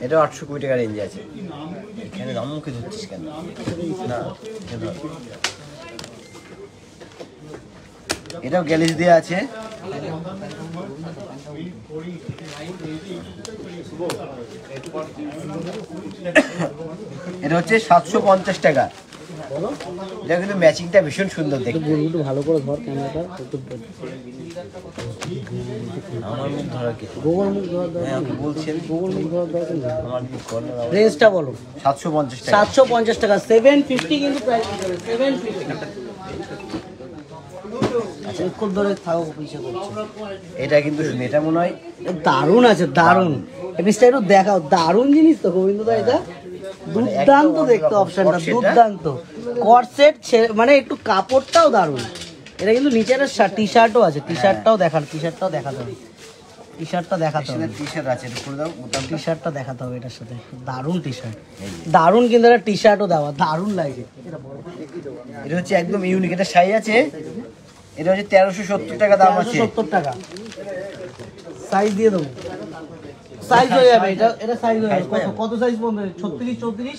Speaker 1: এটাও 820 টাকা রেঞ্জে আছে। এখানে দাম মুখে ধরছিস কেন? না, এটাও গ্যালিস দেওয়া আছে। এটা হচ্ছে 750 টাকা। এটা কিন্তু ম্যাচিংটা ভীষণ সুন্দর দেখতে।
Speaker 2: একটু ভালো করে ধর ক্যামেরাটা,
Speaker 1: আমার মুখ ধরা কি?
Speaker 2: গোগল মুখ ধর,
Speaker 1: বলছেন
Speaker 2: গোগল মুখ ধর।
Speaker 1: আমার মুখ করলে
Speaker 2: রেঞ্জটা বলো।
Speaker 1: 750 টাকা।
Speaker 2: 750 টাকা, 750 কিন্তু প্রাইস হবে, 750। আচ্ছা একটু ধরে থাকো, পিছে করছে।
Speaker 1: এটা কিন্তু শুনে এটা মনে হয়
Speaker 2: দারুণ আছে, দারুণ। এই পিসটা একটু দেখাও, দারুণ জিনিস তো গোবিন্দ দা। এটা দুর্দান্ত দেখতে, অপশনটা দুর্দান্ত। কর্সেট মানে একটু কাপড়টাও দারুণ। এটা কিন্তু নিচে একটা টি শার্টও আছে, টি শার্টটাও দেখাতে হবে, টি শার্টটা দেখাতে হবে।
Speaker 1: টি শার্ট আছে, একটু খুলে দাও বোতাম।
Speaker 2: টি শার্টটা দেখাতে হবে এটার সাথে, দারুণ টি শার্ট, দারুণ কিন্তু একটা টি শার্টও দেওয়া, দারুণ লাগছে।
Speaker 1: এটা হচ্ছে একদম ইউনিক। এটা সাইজ আছে, এটা হচ্ছে 1370 টাকা দাম আছে।
Speaker 2: 1370 টাকা সাইজ দিয়ে দেবো, সাইজ হয়ে যাবে, এটা সাইজ হয়ে যাবে। কত সাইজ পর্যন্ত? 36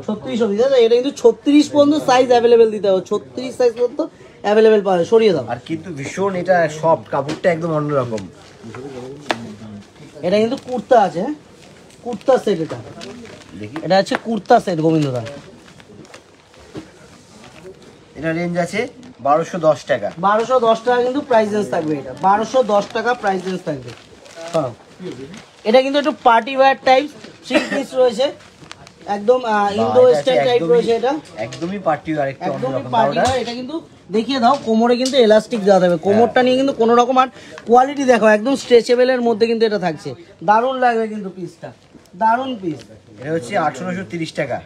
Speaker 2: 36 অবধি, দাদা এটা কিন্তু 36 পর্যন্ত সাইজ অ্যাভেলেবেল দিতে হবে, 36 সাইজ পর্যন্ত অ্যাভেলেবেল পাবে। সরিয়ে দাও।
Speaker 1: আর কিন্তু ভীষণ এটা সফট, কাপড়টা একদম অন্যরকম।
Speaker 2: এটা কিন্তু কুর্তা আছে, হ্যাঁ কুর্তা সেট, এটা
Speaker 1: দেখি,
Speaker 2: এটা হচ্ছে কুর্তা সেট গোবিন্দদা।
Speaker 1: এটা রেঞ্জ আছে 1210 টাকা।
Speaker 2: 1210 টাকা কিন্তু প্রাইস রেঞ্জ থাকবে, এটা 1210 টাকা প্রাইস রেঞ্জ থাকবে। এটা কিন্তু একটু পার্টি ওয়্যার টাইপ, 3 পিস রয়েছে, একদম ইন্দো ওয়েস্টার্ন টাইপ রয়েছে, এটা
Speaker 1: একদমই পার্টি আর একটু
Speaker 2: একদমই
Speaker 1: অন্যরকম।
Speaker 2: Party wear. এটা কিন্তু দেখিয়ে দাও, কোমরে কিন্তু এলাস্টিক দেওয়া থাকবে, কোমরটা নিয়ে কিন্তু কোনো রকম, আর কোয়ালিটি দেখো একদম স্ট্রেচেবলের মধ্যে কিন্তু এটা থাকছে, দারুণ লাগবে কিন্তু পিসটা, দারুণ পিস।
Speaker 1: এটা হচ্ছে 1830 টাকা।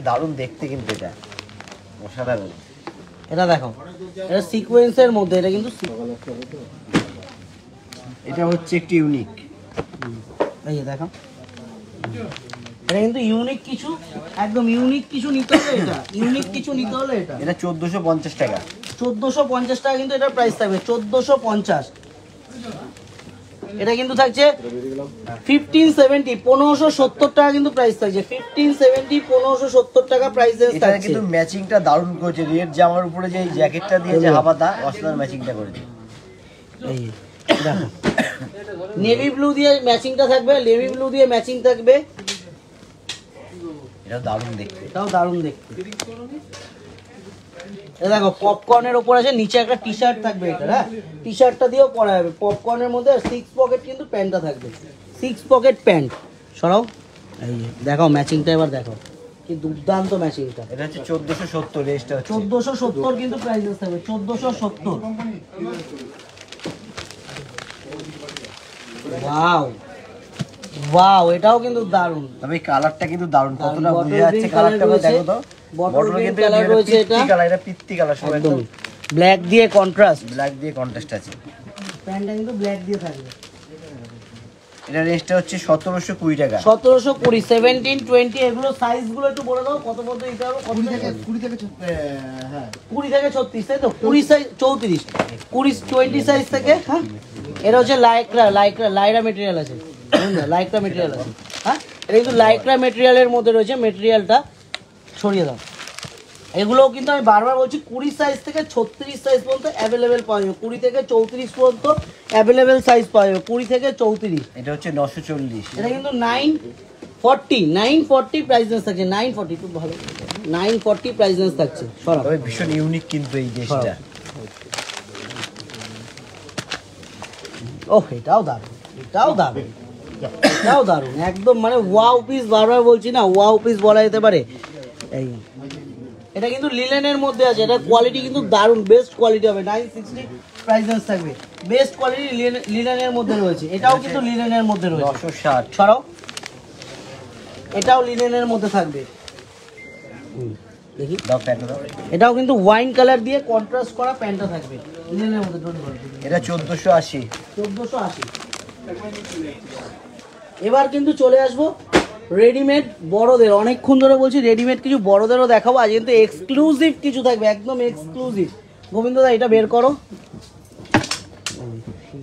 Speaker 1: দারুণ দেখতে কিন্তু, এটা অসাধারণ।
Speaker 2: এটা দেখো, এটা সিকোয়েন্সের মধ্যে, এটা কিন্তু
Speaker 1: এটা হচ্ছে একটু ইউনিক।
Speaker 2: এই যে দেখো, এটা কিন্তু ইউনিক কিছু, একদম ইউনিক কিছু নিতে হলে এটা, ইউনিক কিছু নিতে হলে এটা।
Speaker 1: এটা 1450 টাকা।
Speaker 2: 1450 টাকা কিন্তু এটার প্রাইস থাকবে, 1450। এটা কিন্তু থাকছে 1570, 1570 টাকা কিন্তু প্রাইস থাকছে, 1570 1570 টাকা প্রাইস রেঞ্জ
Speaker 1: এটা
Speaker 2: থাকছে।
Speaker 1: কিন্তু ম্যাচিংটা দারুণ করেছে, রেড জামার উপরে যে জ্যাকেটটা দিয়েছে হাবাদা, অসাধারণ ম্যাচিংটা করেছে।
Speaker 2: এই দেখো, নেভি ব্লু দিয়ে ম্যাচিংটা থাকবে, নেভি ব্লু দিয়ে ম্যাচিং থাকবে,
Speaker 1: এটা দারুণ দেখতে।
Speaker 2: এটাও দারুণ দেখতে। এটা দেখো পপকর্নের উপর আছে, নিচে একটা টি শার্ট থাকবে, এটা হ্যাঁ টি শার্টটা দিয়েও পরা যাবে পপকর্নের মধ্যে। 6 পকেট কিন্তু প্যান্টটা থাকবে, 6 পকেট প্যান্ট। সরাও, এই যে দেখো ম্যাচিংটা, এবার দেখো কি দুর্দান্ত ম্যাচিংটা।
Speaker 1: এটা হচ্ছে 1470 রেঞ্জটা হচ্ছে।
Speaker 2: 1470 কিন্তু প্রাইস থাকবে, 1470। ওয়াও ওয়াও, এটাও কিন্তু দারুণ।
Speaker 1: তবে এই কালারটা কিন্তু দারুণ, কতটা
Speaker 2: বটল
Speaker 1: বোঝা যাচ্ছে
Speaker 2: গ্রিন
Speaker 1: কালারটা,
Speaker 2: কালার
Speaker 1: দেখো তো।
Speaker 2: বটল গ্রিন
Speaker 1: কিন্তু
Speaker 2: কালার রয়েছে, এটা
Speaker 1: কালার, এটা পিত্তি কালার, সব একদম
Speaker 2: ব্ল্যাক দিয়ে কন্ট্রাস্ট,
Speaker 1: ব্ল্যাক দিয়ে কন্ট্রাস্ট আছে।
Speaker 2: প্যান্টটা কিন্তু ব্ল্যাক দিয়ে থাকবে।
Speaker 1: এটা রেঞ্জটা হচ্ছে 1720 টাকা।
Speaker 2: 1720, 17, 20, এগুলো সাইজগুলো একটু বলে দাও, কত পর্যন্ত দিতে হবে? 20 থেকে 36, তাই তো? 20 সাইজ 34, 20 সাইজ থেকে, হ্যাঁ এটা হচ্ছে লাইক্রা মেটেরিয়াল আছে, লাইক্রা মেটেরিয়াল আছে, হ্যাঁ এটা কিন্তু লাইক্রা মেটেরিয়ালের মধ্যে রয়েছে, মেটেরিয়ালটা সরিয়ে দাও। এগুলোও কিন্তু আমি বারবার বলছি 20 সাইজ থেকে 36 সাইজ পর্যন্ত অ্যাভেলেবেল পাওয়া যাবে, 20 থেকে 34 পর্যন্ত অ্যাভেলেবেল সাইজ পাওয়া যাবে, 20 থেকে 34।
Speaker 1: এটা হচ্ছে 940।
Speaker 2: এটা কিন্তু 940 প্রাইস রেঞ্জ থাকছে, 940, খুব ভালো, 940 প্রাইস রেঞ্জ থাকছে। সরাও,
Speaker 1: তবে ভীষণ ইউনিক কিন্তু এই ড্রেসটা।
Speaker 2: ওহ এটাও দারুণ, এটাও দারুণ, এটাও দারুণ, একদম মানে ওয়াও পিস, বারবার বলছি না ওয়াও পিস বলা যেতে পারে। এই এটা কিন্তু লিলেনের মধ্যে আছে, এটা কোয়ালিটি কিন্তু দারুণ, বেস্ট কোয়ালিটি হবে, 960 প্রাইস রেঞ্জ থাকবে, বেস্ট কোয়ালিটি লিলেনের মধ্যে রয়েছে। এটাও কিন্তু লিলেনের মধ্যে রয়েছে,
Speaker 1: 960।
Speaker 2: সরাও, এটাও লিলেনের মধ্যে থাকবে। দেখি
Speaker 1: দাও প্যান্টটা দাও।
Speaker 2: এটাও কিন্তু ওয়াইন কালার দিয়ে কন্ট্রাস্ট করা প্যান্টটা থাকবে, লিলেনের মধ্যে।
Speaker 1: এটা 1480।
Speaker 2: 1480। এবার কিন্তু চলে আসবো রেডিমেড বড়দের, অনেকক্ষণ ধরে বলছি রেডিমেড কিছু বড়দেরও দেখাবো, আজ কিন্তু এক্সক্লুসিভ কিছু থাকবে, একদম এক্সক্লুসিভ। গোবিন্দদা এটা বের করো,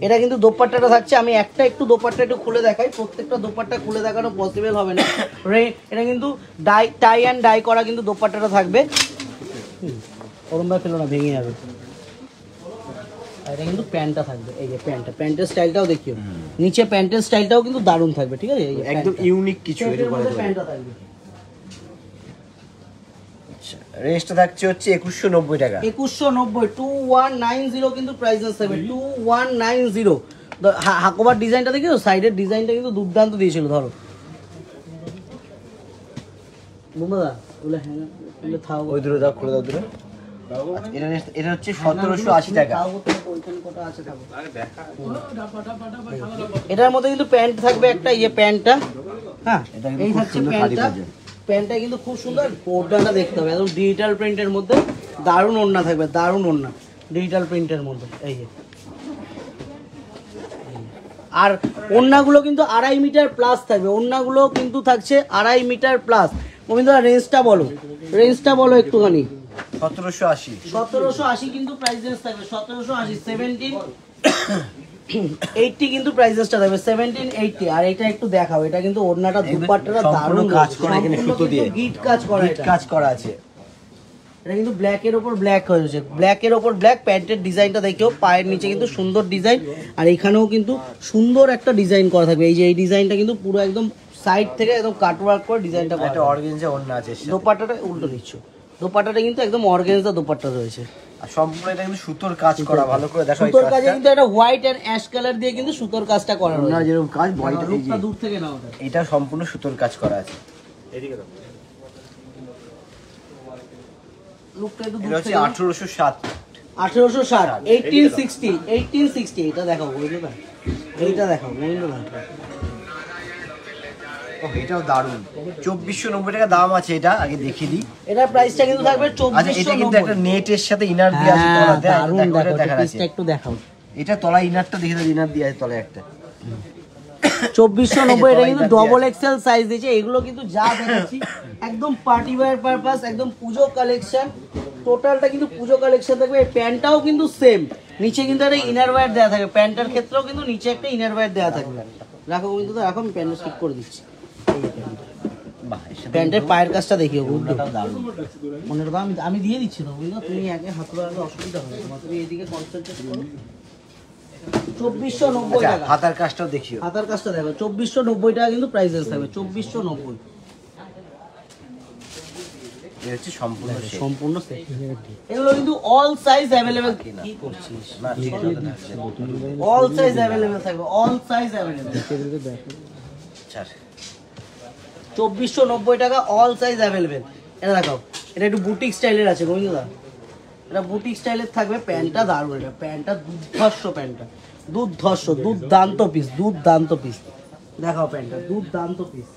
Speaker 2: এটা কিন্তু দোপাট্টাটা থাকছে, আমি একটা একটু দোপাট্টা একটু খুলে দেখাই, প্রত্যেকটা দোপাট্টা খুলে দেখানো পসিবল হবে না। এটা কিন্তু টাই অ্যান্ড ডাই করা কিন্তু দোপাট্টাটা থাকবে, ওরমভাবে ফেলো না, ভেঙে যাবে। এটা কিন্তু প্যান্টটা থাকবে, এই যে প্যান্টের স্টাইলটাও দেখিও, নিচে প্যান্টের স্টাইলটাও কিন্তু দারুণ থাকবে, ঠিক আছে? এই যে
Speaker 1: একদম ইউনিক কিছু এর উপরে।
Speaker 2: প্যান্টটা থাকবে,
Speaker 1: রেঞ্জটা থাকছে হচ্ছে 2190 টাকা।
Speaker 2: 2190, 2190 কিন্তু প্রাইস থাকবে, 2190। হাকোবার ডিজাইনটা দেখিও, সাইডের ডিজাইনটা কিন্তু দুর্দান্ত দিয়েছিল। ধরো বুমদা, ওগুলো হ্যাঙ্গার, ওগুলো থাও,
Speaker 1: ওই দূরে দাও, খুলে দাও দূরে। এটা হচ্ছে 1780 টাকা।
Speaker 2: এটার মধ্যে কিন্তু প্যান্ট থাকবে একটা, ইয়ে প্যান্টটা, হ্যাঁ
Speaker 1: এটা কিন্তু
Speaker 2: এই
Speaker 1: খুব
Speaker 2: থাকছে
Speaker 1: সুন্দর
Speaker 2: প্যান্টটা।
Speaker 1: শাড়ি বাজার।
Speaker 2: প্যান্টটা কিন্তু খুব সুন্দর, ওড়নাটা দেখতে হবে একদম ডিজিটাল প্রিন্টের মধ্যে, দারুণ ওড়না থাকবে, দারুণ ওড়না ডিজিটাল প্রিন্টের মধ্যে। এই যে আর ওড়নাগুলো কিন্তু 2.5 মিটার প্লাস থাকবে, ওড়নাগুলো কিন্তু থাকছে 2.5 মিটার প্লাস। গোবিন্দা রেঞ্জটা বলো, রেঞ্জটা বলো একটুখানি।
Speaker 1: 1780।
Speaker 2: 1780 কিন্তু প্রাইস রেঞ্জ থাকবে, 1780, 80 কিন্তু প্রাইসেসটা থাকবে 1780। আর এটা একটু দেখাও, এটা কিন্তু ওড়নাটা দুপাট্টাটা দারুণ
Speaker 1: কাজ করা এখানে সুতো দিয়ে
Speaker 2: গিট কাজ করা,
Speaker 1: গিট কাজ করা আছে।
Speaker 2: এটা কিন্তু ব্ল্যাকের ওপর ব্ল্যাক হয়েছে, ব্ল্যাকের ওপর ব্ল্যাক। প্যান্টের ডিজাইনটা দেখেও পায়ের নিচে কিন্তু সুন্দর ডিজাইন, আর এখানেও কিন্তু সুন্দর একটা ডিজাইন করা থাকবে। এই যে এই ডিজাইনটা কিন্তু পুরো একদম সাইড থেকে একদম কাটওয়ার্ক করে ডিজাইনটা করা।
Speaker 1: একটা অর্গানজা ওড়না আছে,
Speaker 2: দোপাট্টাটা উল্টো নিচ্ছ, দোপাট্টাটা কিন্তু একদম অর্গানজা দোপাট্টা রয়েছে।
Speaker 1: আর সম্পূর্ণ এটা কিন্তু সুতোর কাজ করা, ভালো করে দেখো এই
Speaker 2: সুতোর কাজে
Speaker 1: কাজটা।
Speaker 2: কিন্তু একটা হোয়াইট এন্ড অ্যাশ কালার দিয়ে কিন্তু সুতোর কাজটা করা রয়েছে।
Speaker 1: ওড়নার যেরকম কাজ বডিটা
Speaker 2: লুকটা দূর থেকে নাও,
Speaker 1: এটা সম্পূর্ণ সুতোর কাজ করা আছে।
Speaker 2: লুকটা একটু
Speaker 1: এটা
Speaker 2: দূর
Speaker 1: হচ্ছে
Speaker 2: থেকে
Speaker 1: 1807।
Speaker 2: 1860 1860 এটা দেখাও বুঝলো না, এইটা দেখাও বুঝলো না।
Speaker 1: এটাও দারুণ, 2490 টাকা দাম আছে। এটা আগে দেখিয়ে দিই।
Speaker 2: এটার প্রাইসটা কিন্তু থাকবে
Speaker 1: আচ্ছা, এটা কিন্তু একটা
Speaker 2: 2490।
Speaker 1: নেটের সাথে ইনার দিয়ে আছে
Speaker 2: হ্যাঁ,
Speaker 1: তলাতে।
Speaker 2: দারুণ,
Speaker 1: দেখো
Speaker 2: দেখো
Speaker 1: এটা দেখা আছে,
Speaker 2: পিসটা একটু দেখাও।
Speaker 1: এটা তলায় ইনারটা দেখে দাও, ইনার দিয়ে আছে তলায় একটা।
Speaker 2: 2490 এটা কিন্তু ডবল এক্সেল সাইজ দিয়েছে। এগুলো কিন্তু যা দেখাচ্ছি একদম পার্টি ওয়্যার পারপাস, একদম পুজো কালেকশন। টোটালটা কিন্তু পুজো কালেকশন থাকবে। এই প্যান্টটাও কিন্তু সেম, নিচে কিন্তু একটা ইনার ওয়্যার দেওয়া থাকবে। প্যান্টের ক্ষেত্রেও কিন্তু নিচে একটা ইনার ওয়্যার দেওয়া থাকবে। রাখো কিন্তু, রাখো আমি প্যান্টটা স্টিক করে দিচ্ছি। প্যান্টের পায়ের কাজটা দেখিও, বুঝলো মনে রাখো। আমি দিয়ে দিচ্ছি তো, বুঝলো, তুমি আগে হাত লাগালে অসুবিধা হবে তোমার, তুমি এইদিকে কনসেন্ট্রেট করো। 2490 টাকা
Speaker 1: হাতার কাজটাও দেখিও।
Speaker 2: হাতার কাজটা দেখো, 2490 টাকা কিন্তু প্রাইসেস থাকবে। 2490
Speaker 1: এটা হচ্ছে সম্পূর্ণ set।
Speaker 2: সম্পূর্ণ সেট। এগুলো কিন্তু অল সাইজ अवेलेबल। কি করছিস
Speaker 1: না ঠিক আছে,
Speaker 2: অল সাইজ अवेलेबल থাকবে, অল সাইজ अवेलेबल।
Speaker 1: আচ্ছা
Speaker 2: 2490 টাকা অল সাইজ अवेलेबल। এটা দেখাও, এটা একটু বুটিক স্টাইলের আছে গোবিন্দদা, এটা বুটিক স্টাইলের থাকবে। প্যান্টটা দারুণ, এটা প্যান্টটা দুর্ধর্ষ, প্যান্টটা দুর্ধর্ষ, দুর্দান্ত পিস, দুর্দান্ত পিস। দেখাও প্যান্টটা দুর্দান্ত পিস।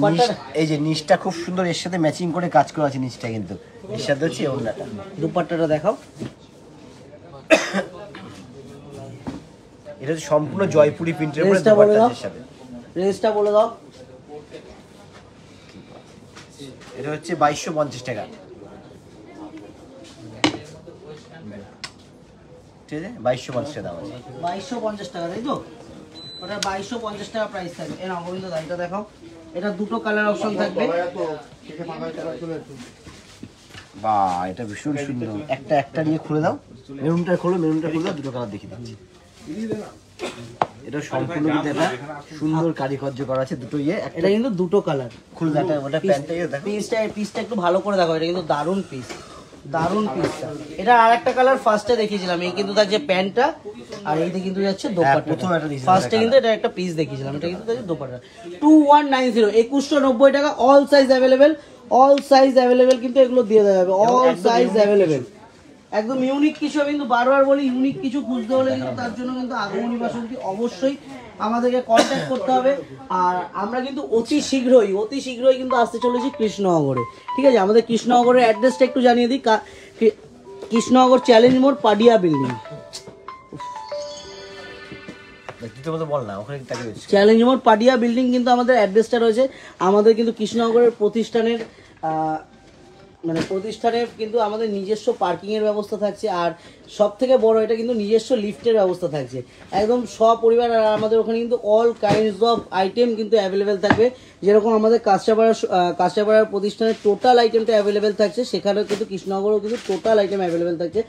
Speaker 1: মানে এই যে নিচটা খুব সুন্দর, এর সাথে ম্যাচিং করে কাজ করা আছে নিচটা, কিন্তু এর সাথে হচ্ছে ওড়নাটা।
Speaker 2: দুপাট্টাটা দেখাও,
Speaker 1: এটা হচ্ছে সম্পূর্ণ জয়পুরি প্রিন্টের উপরে
Speaker 2: রেঞ্জটা বলে দাও,
Speaker 1: দুপাট্টার সাথে।
Speaker 2: রেঞ্জটা বলে দাও।
Speaker 1: এটা হচ্ছে 2250 টাকা। ঠিক আছে, 2250 টাকা দাম আছে।
Speaker 2: 2250 টাকা, তাই তো? ওটা 2250 টাকা প্রাইস থাকবে। এ নাও গোবিন্দ দা, এটা দেখাও। এটা দুটো কালার অপশন থাকবে।
Speaker 1: বাহ, এটা ভীষণ সুন্দর। একটা নিয়ে খুলে দাও, মেরুনটা খোলো, মেরুনটা খুলে দাও, দুটো কালার দেখিয়ে দিচ্ছি। এটা সম্পূর্ণ কিন্তু একটা সুন্দর কারিকার্য করা আছে, দুটো ইয়ে।
Speaker 2: এটা কিন্তু দুটো কালার।
Speaker 1: খুলে দাও, ওটা প্যান্টটা ইয়ে দেখো।
Speaker 2: পিসটা একটু ভালো করে দেখো, এটা কিন্তু দারুণ পিস, দারুণ পিসটা। এটা আরেকটা কালার ফার্স্টে দেখিয়েছিলাম, এই কিন্তু থাকছে প্যান্টটা, আর এইতে কিন্তু যাচ্ছে দোপাট্টা।
Speaker 1: প্রথম একটা design
Speaker 2: ফার্স্টে কিন্তু এটা একটা পিস দেখিয়েছিলাম, এটা কিন্তু থাকছে দোপাট্টা। 2190, 2190 টাকা all size available, all size available কিন্তু এগুলো দিয়ে দেওয়া যাবে, অল সাইজ अवेलेबल। একদম ইউনিক কিছু, কিন্তু বারবার বলি ইউনিক কিছু খুঁজতে হলে কিন্তু তার জন্য কিন্তু আগমনী বাসন্তী অবশ্যই আমাদেরকে কন্ট্যাক্ট করতে হবে। আর আমরা কিন্তু অতি শীঘ্রই কিন্তু আসতে চলেছি কৃষ্ণনগরে। ঠিক আছে, আমাদের কৃষ্ণনগরের অ্যাড্রেসটা একটু জানিয়ে দিই। কৃষ্ণনগর চ্যালেঞ্জ মোড়, পাডিয়া বিল্ডিং।
Speaker 1: বল না, ওখানে তাকে রয়েছে
Speaker 2: চ্যালেঞ্জ মোড়, পাডিয়া বিল্ডিং কিন্তু আমাদের অ্যাড্রেসটা রয়েছে। আমাদের কিন্তু কৃষ্ণনগরের প্রতিষ্ঠানের মানে প্রতিষ্ঠানে কিন্তু আমাদের নিজস্ব পার্কিং এর ব্যবস্থা থাকছে, আর সব থেকে বড় এটা কিন্তু নিজস্ব লিফটের ব্যবস্থা থাকছে একদম সপরিবার। আর আমাদের ওখানে কিন্তু অল কাইন্ডস অফ আইটেম কিন্তু অ্যাভেলেবেল থাকবে। যেরকম আমাদের কাঁচরাপাড়ার প্রতিষ্ঠানের টোটাল আইটেমটা অ্যাভেলেবেল থাকছে, সেখানেও কিন্তু কৃষ্ণনগরেও কিন্তু টোটাল আইটেম অ্যাভেলেবেল থাকছে।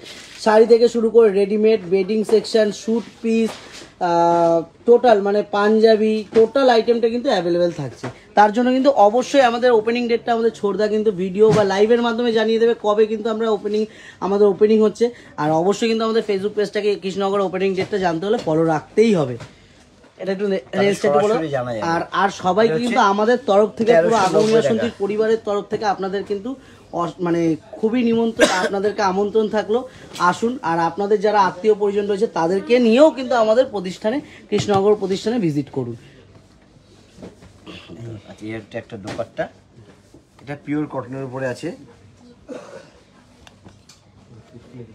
Speaker 2: শাড়ি থেকে শুরু করে readymade, bedding section, suit piece, total মানে পাঞ্জাবি, টোটাল আইটেমটা কিন্তু অ্যাভেলেবেল থাকছে। তার জন্য কিন্তু অবশ্যই আমাদের ওপেনিং ডেটটা আমাদের ছোটদা কিন্তু ভিডিও বা লাইভের মাধ্যমে জানিয়ে দেবে কবে কিন্তু আমরা আমাদের ওপেনিং হচ্ছে। আর অবশ্যই কিন্তু আমাদের ফেসবুক পেজটাকে কৃষ্ণনগর ওপেনিং ডেটটা জানতে হলে ফলো রাখতেই হবে। এটা একটু রেঞ্জটা একটু বলো। আর সবাইকে কিন্তু আমাদের তরফ থেকে, পুরো আগমনী বাসন্তীর পরিবারের তরফ থেকে আপনাদের কিন্তু মানে খুবই নিমন্ত্রণ, আপনাদেরকে আমন্ত্রণ থাকলো, আসুন। আর আপনাদের যারা আত্মীয় পরিজন রয়েছে তাদেরকে নিয়েও কিন্তু আমাদের প্রতিষ্ঠানে, কৃষ্ণনগর প্রতিষ্ঠানে ভিজিট করুন।
Speaker 1: আচ্ছা, এটা একটা দোপাট্টা, এটা পিওর কটনের উপরে আছে।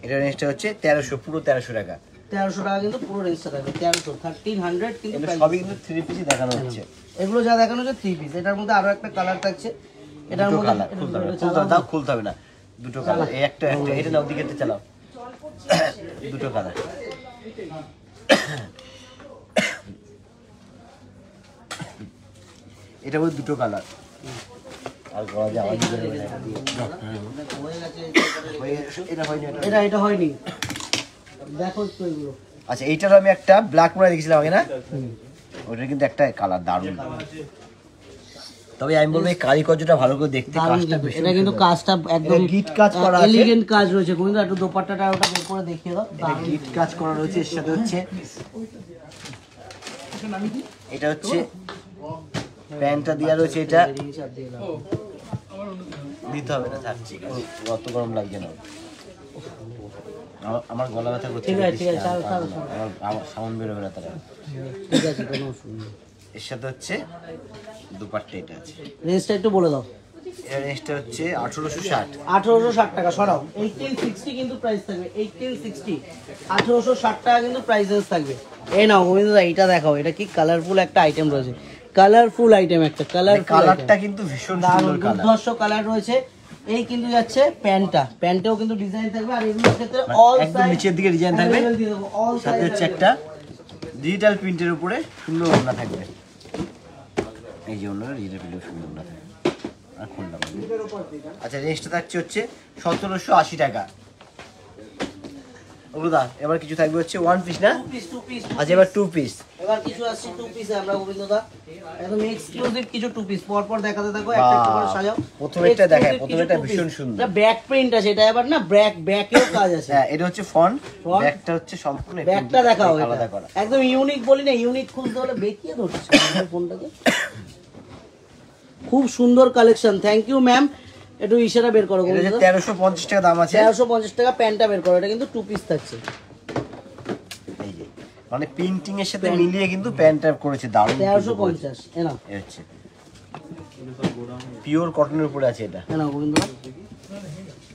Speaker 1: এটা রেঞ্জটা হচ্ছে 1300, পুরো 1300 টাকা।
Speaker 2: 1300 টাকা কিন্তু পুরো রেঞ্জটা থাকবে, 1300 কিন্তু
Speaker 1: সবই কিন্তু 3 পিসই দেখানো হচ্ছে।
Speaker 2: এগুলো যা দেখানো হচ্ছে 3 পিস। এটার মধ্যে আরো একটা কালার থাকছে, এটার মধ্যে
Speaker 1: খুলতে হবে না, দুটো কালার। এই একটা এটা নাও, দিকে চালাও, দুটো কালার। এটা বলে দুটো কালার আর গলা যাওয়া
Speaker 2: এটা হয়নি দেখো তো এগুলো।
Speaker 1: আচ্ছা এইটার আমি একটা ব্ল্যাক পরে দেখেছিলাম আগে না, ওটা কিন্তু একটা কালার দারুণ। তবে আমি বলবো এই কারিগরটা ভালো করে দেখতে, কাজটা বেশি
Speaker 2: এটা কিন্তু কাজটা একদম
Speaker 1: গিট কাজ করা আছে,
Speaker 2: এলিগেন্ট কাজ রয়েছে। কিন্তু একটু দোপাট্টাটা ওটা বের করে দেখিয়ে দাও।
Speaker 1: এটা গিট কাজ করা রয়েছে। এর সাথে হচ্ছে এটা হচ্ছে প্যান্টটা দেওয়া রয়েছে, এটা দিতে হবে না, থাক ঠিক আছে, অত গরম লাগছে না। আমার গলা ব্যথা করছে,
Speaker 2: ঠিক আছে ঠিক আছে, ছাড়ো ছাড়ো ছাড়ো।
Speaker 1: আমার সাউন্ড বেরোবে না তারা।
Speaker 2: ঠিক আছে কোনো অসুবিধা নেই।
Speaker 1: এর সাথে হচ্ছে দুপাট্টা এটা আছে।
Speaker 2: রেঞ্জটা একটু বলে দাও।
Speaker 1: এর রেঞ্জটা হচ্ছে 1860।
Speaker 2: 1860 টাকা সরাও। 1860 কিন্তু প্রাইস থাকবে, 1860 1860 টাকা কিন্তু প্রাইস রেঞ্জ থাকবে। এই নাও গোবিন্দদা, এইটা দেখাও, এটা কি কালারফুল একটা আইটেম রয়েছে, কালারফুল আইটেম একটা,
Speaker 1: কালারটা কিন্তু ভীষণ সুন্দর কালার,
Speaker 2: দুর্ধর্ষ কালার রয়েছে। এই কিন্তু যাচ্ছে প্যান্টটা, প্যান্টেও কিন্তু ডিজাইন থাকবে, আর এগুলোর ক্ষেত্রে অল
Speaker 1: একদম নিচের দিকে ডিজাইন থাকবে,
Speaker 2: অল
Speaker 1: সাথে হচ্ছে একটা ডিজিটাল প্রিন্টের উপরে সুন্দর ওড়না থাকবে। এই যে ওড়নাটা ডিজিটাল প্রিন্টের সুন্দর ওড়না থাকবে। আর খুললাম। আচ্ছা রেঞ্জটা থাকছে হচ্ছে 1780 টাকা। ওগুদা এবার কিছু থাকবে হচ্ছে ওয়ান পিস না?
Speaker 2: Two piece.
Speaker 1: আচ্ছা এবার টু পিস।
Speaker 2: এবার কিছু আসছে টু পিসে আমরা গোবিন্দদা একদম এক্সক্লুসিভ কিছু টু পিস পর পর দেখাতে থাকো, একটা একটা করে সাজাও।
Speaker 1: প্রথমেরটা দেখাই, প্রথমেরটা ভীষণ সুন্দর।
Speaker 2: এটা ব্যাক প্রিন্ট আছে, এটা এবার না ব্যাকেও কাজ আছে।
Speaker 1: হ্যাঁ এটা হচ্ছে ফন্ট,
Speaker 2: Front?
Speaker 1: ব্যাকটা হচ্ছে সম্পূর্ণ
Speaker 2: ব্যাকটা দেখাও,
Speaker 1: আলাদা করা।
Speaker 2: একদম ইউনিক বলি না, ইউনিক খুলতে হলে বেঁকিয়ে ধরছে ফোনটাকে। খুব সুন্দর কালেকশন, থ্যাংক ইউ ম্যাম। একটু ইশারা বের করো
Speaker 1: এটা
Speaker 2: গোবিন্দদা।
Speaker 1: 1350 টাকা দাম আছে।
Speaker 2: 1350 টাকা প্যান্টটা বের করো, এটা কিন্তু টু পিস থাকছে।
Speaker 1: এই যে মানে প্রিন্টিং এর সাথে মিলিয়ে কিন্তু প্যান্টটা করেছে দারুণ।
Speaker 2: 1350 এ নাও,
Speaker 1: এই হচ্ছে পিওর কটনের উপরে আছে এটা।
Speaker 2: এ নাও গোবিন্দদা।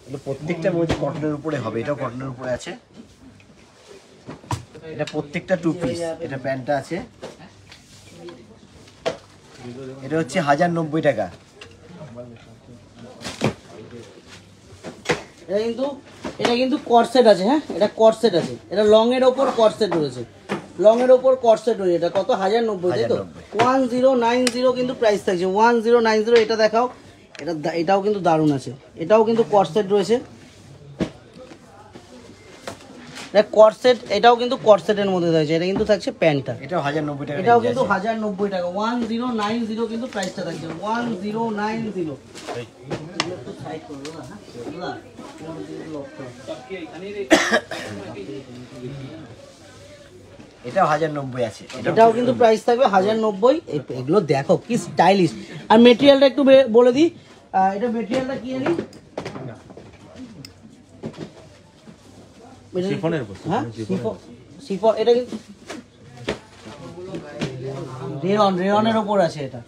Speaker 1: এটা প্রত্যেকটা মধ্যে কটনের উপরে হবে, এটাও কটনের উপরে আছে। এটা প্রত্যেকটা টু পিস। এটা প্যান্টটা আছে, এটা হচ্ছে 1090 টাকা।
Speaker 2: এটা কিন্তু কর্সেট আছে, হ্যাঁ এটা কর্সেট আছে, এটা লং এর ওপর কর্সেট রয়েছে, লং এর ওপর কর্সেট রয়েছে। এটা কত? 1090, তাই তো? 1090 কিন্তু প্রাইস থাকছে, 1090। এটা দেখাও, এটাও কিন্তু দারুণ আছে, এটাও কিন্তু কর্সেট রয়েছে। এটা কর্সেট, এটাও কিন্তু কর্সেটের মধ্যে রয়েছে। এটা কিন্তু থাকছে প্যান্টটা,
Speaker 1: এটাও 1090 টাকা।
Speaker 2: এটাও কিন্তু 1090 টাকা। 1090 কিন্তু প্রাইসটা থাকছে, 1090। একটু সাইড করো না, হ্যাঁ
Speaker 1: এটাও 1090 আছে।
Speaker 2: এটাও কিন্তু প্রাইস থাকবে 1090। এগুলো দেখো কি স্টাইলিশ। আর মেটেরিয়ালটা একটু বলে দিই, এটা মেটেরিয়ালটা কি জানি,
Speaker 3: শিফনের
Speaker 2: হ্যাঁ শিফন। এটা কিন্তু রেয়নের ওপর আছে, এটা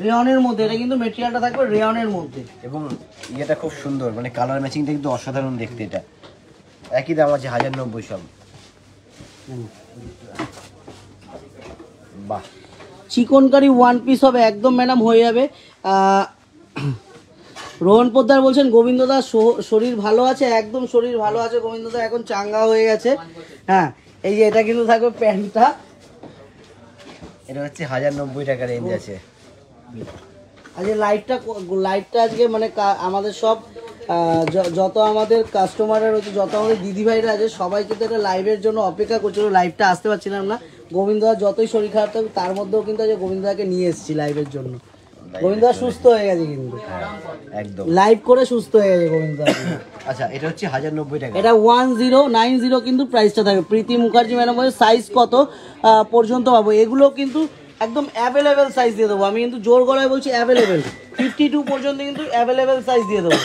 Speaker 2: রেয়নের মধ্যে, এটা কিন্তু মেটেরিয়ালটা থাকবে রেয়নের মধ্যে।
Speaker 1: এবং ইয়েটা খুব সুন্দর, মানে কালার ম্যাচিংটা কিন্তু অসাধারণ দেখতে। এটা একই দাম আছে 1090 সব। বাহ,
Speaker 2: চিকনকারি ওয়ান পিস হবে একদম ম্যাডাম, হয়ে যাবে। রোহন পোদ্দার বলছেন গোবিন্দদা শরীর ভালো আছে, একদম শরীর ভালো আছে গোবিন্দদা, এখন চাঙ্গা হয়ে গেছে। হ্যাঁ এই যে এটা কিন্তু থাকবে প্যান্টটা,
Speaker 1: এটা হচ্ছে 1090 টাকা রেঞ্জ আছে।
Speaker 2: আজকে লাইভটা আজকে মানে আমাদের সব যত আমাদের কাস্টমাররা রয়েছে, যত আমাদের দিদিভাইরা আছে, সবাই কিন্তু একটা লাইভের জন্য অপেক্ষা করছিল। লাইভটা আসতে পারছিলাম না, গোবিন্দদা যতই শরীর খারাপ থাকবে তার মধ্যেও কিন্তু আজকে গোবিন্দদাকে নিয়ে এসেছি লাইভের জন্য। গোবিন্দদা সুস্থ হয়ে গেছে কিন্তু,
Speaker 1: একদম
Speaker 2: লাইভ করে সুস্থ হয়ে গেছে গোবিন্দদা।
Speaker 1: আচ্ছা এটা হচ্ছে 1090 টাকা।
Speaker 2: এটা 1090 কিন্তু প্রাইসটা থাকবে। প্রীতি মুখার্জি ম্যাডাম বলে সাইজ কত পর্যন্ত পাবো? এগুলো কিন্তু একদম অ্যাভেলেবেল সাইজ দিয়ে দেবো, আমি কিন্তু জোর গলায় বলছি অ্যাভেলেবেল। 52 পর্যন্ত কিন্তু অ্যাভেলেবেল সাইজ দিয়ে দেবো।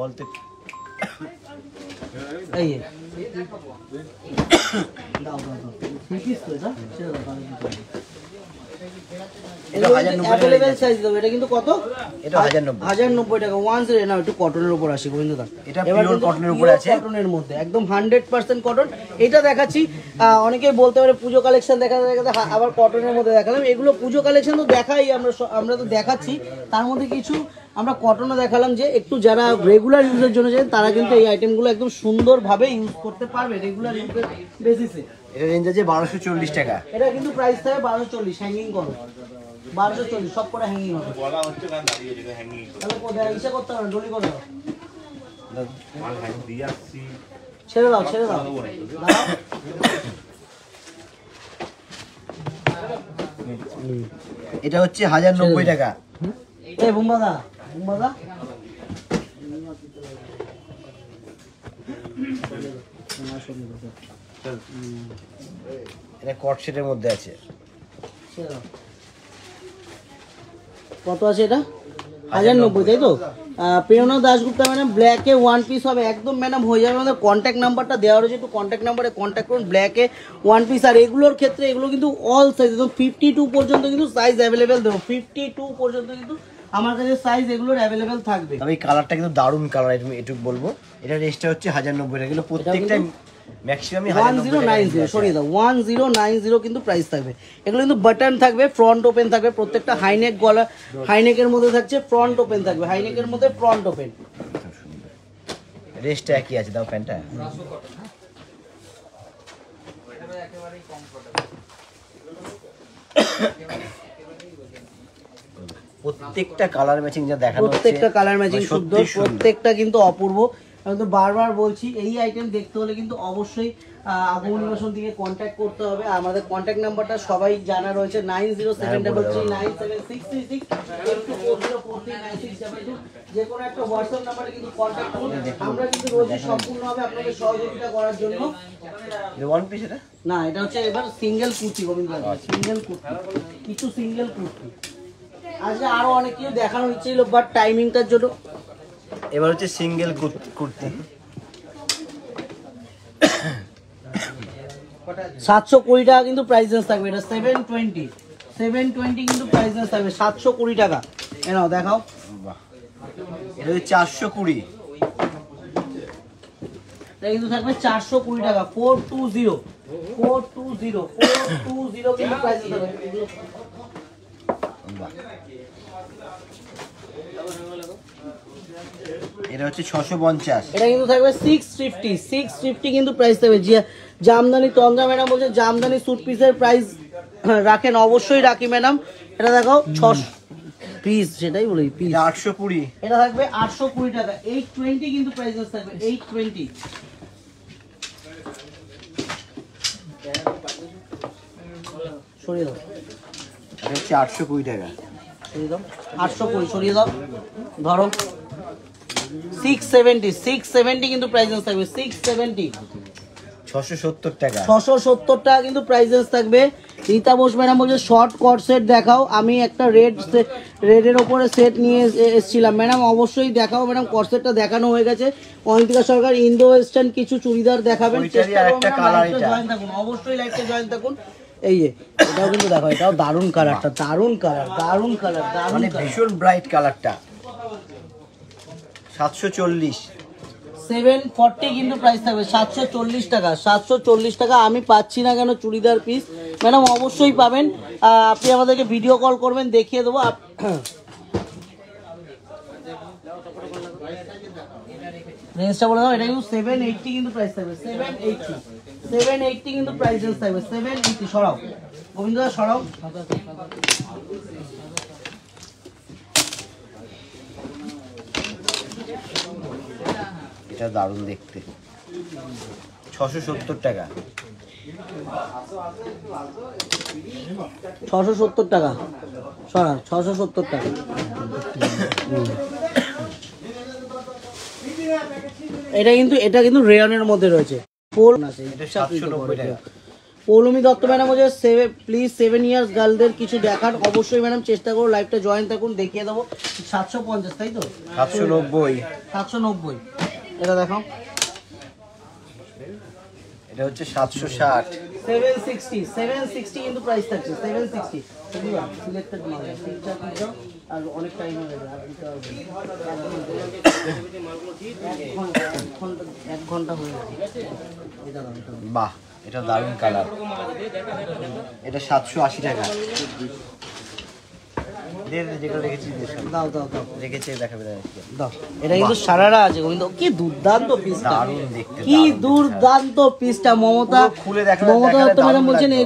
Speaker 1: বলতে
Speaker 2: এই যে দাও দাও দাও, ঠিক তো এটা ছেড়ে দাও।
Speaker 1: এটা 1090
Speaker 2: অ্যাভেলেবেল সাইজ দেবো। এটা কিন্তু কত?
Speaker 1: এটা 1090
Speaker 2: 1090 টাকা। 10 না, একটু কটনের উপর আসি গোবিন্দদা।
Speaker 1: এটা পিওর কটনের উপরে আছে,
Speaker 2: কটনের মধ্যে একদম 100% কটন। এটা দেখাচ্ছি, অনেকেই বলতে পারে পুজো কালেকশন দেখাতে দেখাতে আবার কটনের মধ্যে দেখালাম। এগুলো পুজো কালেকশন তো দেখাই আমরা তো দেখাচ্ছি, তার মধ্যে কিছু আমরা কটনও দেখালাম যে একটু যারা রেগুলার ইউজের জন্য যায় তারা কিন্তু এই আইটেমগুলো একদম সুন্দরভাবে ইউজ করতে পারবে রেগুলার ইউজের বেসিসে।
Speaker 1: এটা রেঞ্জ আছে 1240 টাকা।
Speaker 2: এটা কিন্তু প্রাইস থাকে 1240, হ্যাঙ্গিং করো 1240, সব করে হ্যাঙ্গিং হবে।
Speaker 3: বলা হচ্ছে কারণ দাঁড়িয়ে যেটা হ্যাঙ্গিং
Speaker 2: তাহলে কোথায় ইসে করতে হবে, ডলি করে দাও,
Speaker 3: মাল হ্যাং দিয়ে আসছি।
Speaker 2: ছেড়ে দাও ছেড়ে দাও, দাঁড়াও।
Speaker 1: এটা হচ্ছে 1090 টাকা।
Speaker 2: এই বুম্বাদা বুম্বাদা
Speaker 1: এটা কট সেটের মধ্যে আছে।
Speaker 2: ছেড়ে দাও। কত আছে এটা? 1090, তাই তো? প্রেরণা দাশগুপ্তা ম্যাডাম ব্ল্যাকে ওয়ান পিস হবে একদম ম্যাডাম হয়ে যাবে। আমাদের কন্ট্যাক্ট নাম্বারটা দেওয়া রয়েছে, একটু কন্ট্যাক্ট নাম্বারে কন্ট্যাক্ট করুন। ব্ল্যাকে ওয়ান পিস, আর এগুলোর ক্ষেত্রে এগুলো কিন্তু অল সাইজ একদম 52 পর্যন্ত কিন্তু সাইজ অ্যাভেলেবেল দেবো। 52 পর্যন্ত কিন্তু আমার কাছে সাইজ এগুলোর অ্যাভেলেবেল থাকবে।
Speaker 1: তবে এই কালারটা কিন্তু দারুণ কালার, এটুকু বলবো। এটা রেঞ্জটা হচ্ছে 1090 টাকা। এগুলো প্রত্যেকটা ম্যাক্সিমামই
Speaker 2: 1090, সরিয়ে দাও 1090 কিন্তু প্রাইস থাকবে। এগুলো কিন্তু বাটন থাকবে, ফ্রন্ট ওপেন থাকবে, প্রত্যেকটা হাইনেক গলা, হাইনেকের মধ্যে থাকছে ফ্রন্ট ওপেন থাকবে, হাইনেকের মধ্যে ফ্রন্ট ওপেন।
Speaker 1: রেঞ্জটা একই আছে, দাও প্যান্টটা। প্রত্যেকটা কালার ম্যাচিং যা দেখানো হচ্ছে,
Speaker 2: প্রত্যেকটা কালার ম্যাচিং
Speaker 1: মানে
Speaker 2: সুন্দর,
Speaker 1: সত্যি সুন্দর।
Speaker 2: প্রত্যেকটা কিন্তু অপূর্ব। আমি তো বারবার বলছি এই আইটেম দেখতে হলে কিন্তু অবশ্যই আগমনী বাসন থেকে কন্ট্যাক্ট করতে হবে। আমাদের কন্ট্যাক্ট নাম্বারটা সবাই জানা রয়েছে 9073339636, একটু 40439672, যে কোনো একটা হোয়াটসঅ্যাপ নাম্বারে কিন্তু কন্ট্যাক্ট করুন। আমরা কিন্তু রোজই সম্পূর্ণভাবে আপনাদের সহযোগিতা করার জন্য।
Speaker 1: ওয়ান পিস এটা
Speaker 2: না, এটা হচ্ছে এবার সিঙ্গেল কুর্তি, গোবিন্দ সিঙ্গেল কুর্তি, কিছু সিঙ্গেল কুর্তি। আজকে আরো অনেক কিছু দেখানোর ইচ্ছে ছিল, বাট টাইমিংটার জন্য।
Speaker 1: এবার হচ্ছে সিঙ্গেল কুর্তি।
Speaker 2: 720 টাকা কিন্তু প্রাইস রেঞ্জ থাকবে। এটা 720 কিন্তু প্রাইস রেঞ্জ থাকবে 720 টাকা। এ নাও দেখাও।
Speaker 1: বাহ, এটা হচ্ছে 420।
Speaker 2: এটা কিন্তু থাকবে 420 টাকা। 420 কিন্তু প্রাইস থাকবে।
Speaker 1: বাহ, এটা হচ্ছে 650।
Speaker 2: এটা কিন্তু থাকবে 650 কিন্তু প্রাইস থাকবে। জামদানি তন্দ্রা ম্যাডাম বলছে জামদানি স্যুট পিসের প্রাইস রাখেন, অবশ্যই রাখি ম্যাডাম। এটা দেখাও 600 পিস, সেটাই বলি পিস।
Speaker 1: 820।
Speaker 2: এটা থাকবে 820 টাকা। 820 কিন্তু প্রাইস থাকবে 820। সরিয়ে দাও,
Speaker 1: এটা হচ্ছে 820 টাকা।
Speaker 2: সরিয়ে দাও 820, সরিয়ে দাও, ধরো 670 কিন্তু প্রাইস থাকবে 670।
Speaker 1: 670 টাকা।
Speaker 2: 670 টাকা কিন্তু প্রাইস থাকবে। রীতা বোস ম্যাডাম বলছে শর্ট কট সেট দেখাও। আমি একটা রেডের ওপরে সেট নিয়ে এসেছিলাম ম্যাডাম, অবশ্যই দেখাও ম্যাডাম। কট সেটটা দেখানো হয়ে গেছে। অনিন্দিকা সরকার ইন্দো ওয়েস্টার্ন কিছু চুড়িদার দেখাবেন, চেষ্টা করুন জয়েন থাকুন, অবশ্যই লাইভে জয়েন থাকুন। এই যে এটাও কিন্তু দেখো, এটাও দারুণ কালারটা, দারুণ কালার, দারুণ কালার, দারুণ
Speaker 1: মানে ভীষণ ব্রাইট কালারটা। 740।
Speaker 2: 740 কিন্তু প্রাইস থাকবে 740 টাকা। 740 টাকা। আমি পাচ্ছি না কেন চুড়িদার পিস ম্যাডাম? অবশ্যই পাবেন। আপনি আমাদেরকে ভিডিও কল করবেন, দেখিয়ে দেবো। রেঞ্জটা বলে দাও। এটা কিন্তু 780 কিন্তু প্রাইস থাকবে 780 কিন্তু প্রাইস রেঞ্জ থাকবে 780। সরাও গোবিন্দ দা, সরাও।
Speaker 1: এটা দারুণ দেখতে। 670 টাকা।
Speaker 2: 670 টাকা। সরা 670 টাকা। এটা কিন্তু রেয়নের মধ্যে রয়েছে।
Speaker 1: এটা 790 টাকা।
Speaker 2: পৌলমী দত্ত ম্যাডাম বলছে প্লিজ 7 ইয়ার্স গার্লদের কিছু দেখান। অবশ্যই ম্যাডাম চেষ্টা করো, লাইভটা জয়েন থাকুন, দেখিয়ে দেবো। 750, তাই তো?
Speaker 1: 790।
Speaker 2: 790। এটা দেখাও।
Speaker 1: এটা হচ্ছে 760।
Speaker 2: 760 কিন্তু প্রাইস থাকছে 760। সিলেক্টেড মাল, আর অনেক টাইম হয়ে যাবে, আর দিতে হবে 1 ঘন্টা হয়ে যাবে। এটা দাও, এটা দাও।
Speaker 1: বাহ, এটা দারুণ কালার। এটা 780 টাকা। যেগুলো রেখেছি
Speaker 2: দাও দাও দাও
Speaker 1: রেখেছে দেখাবে না
Speaker 2: দাও। এটা কিন্তু সারারা আছে গোবিন্দ, কি দুর্দান্ত পিসটা,
Speaker 1: দারুণ দেখতে,
Speaker 2: কি
Speaker 1: দারুণ
Speaker 2: দুর্দান্ত পিসটা। মমতা
Speaker 1: পুরো খুলে দেখালে
Speaker 2: মমতা
Speaker 1: দেখালে
Speaker 2: দত্ত ম্যাডাম
Speaker 1: দারুণ
Speaker 2: বলছেন
Speaker 1: লাগবে।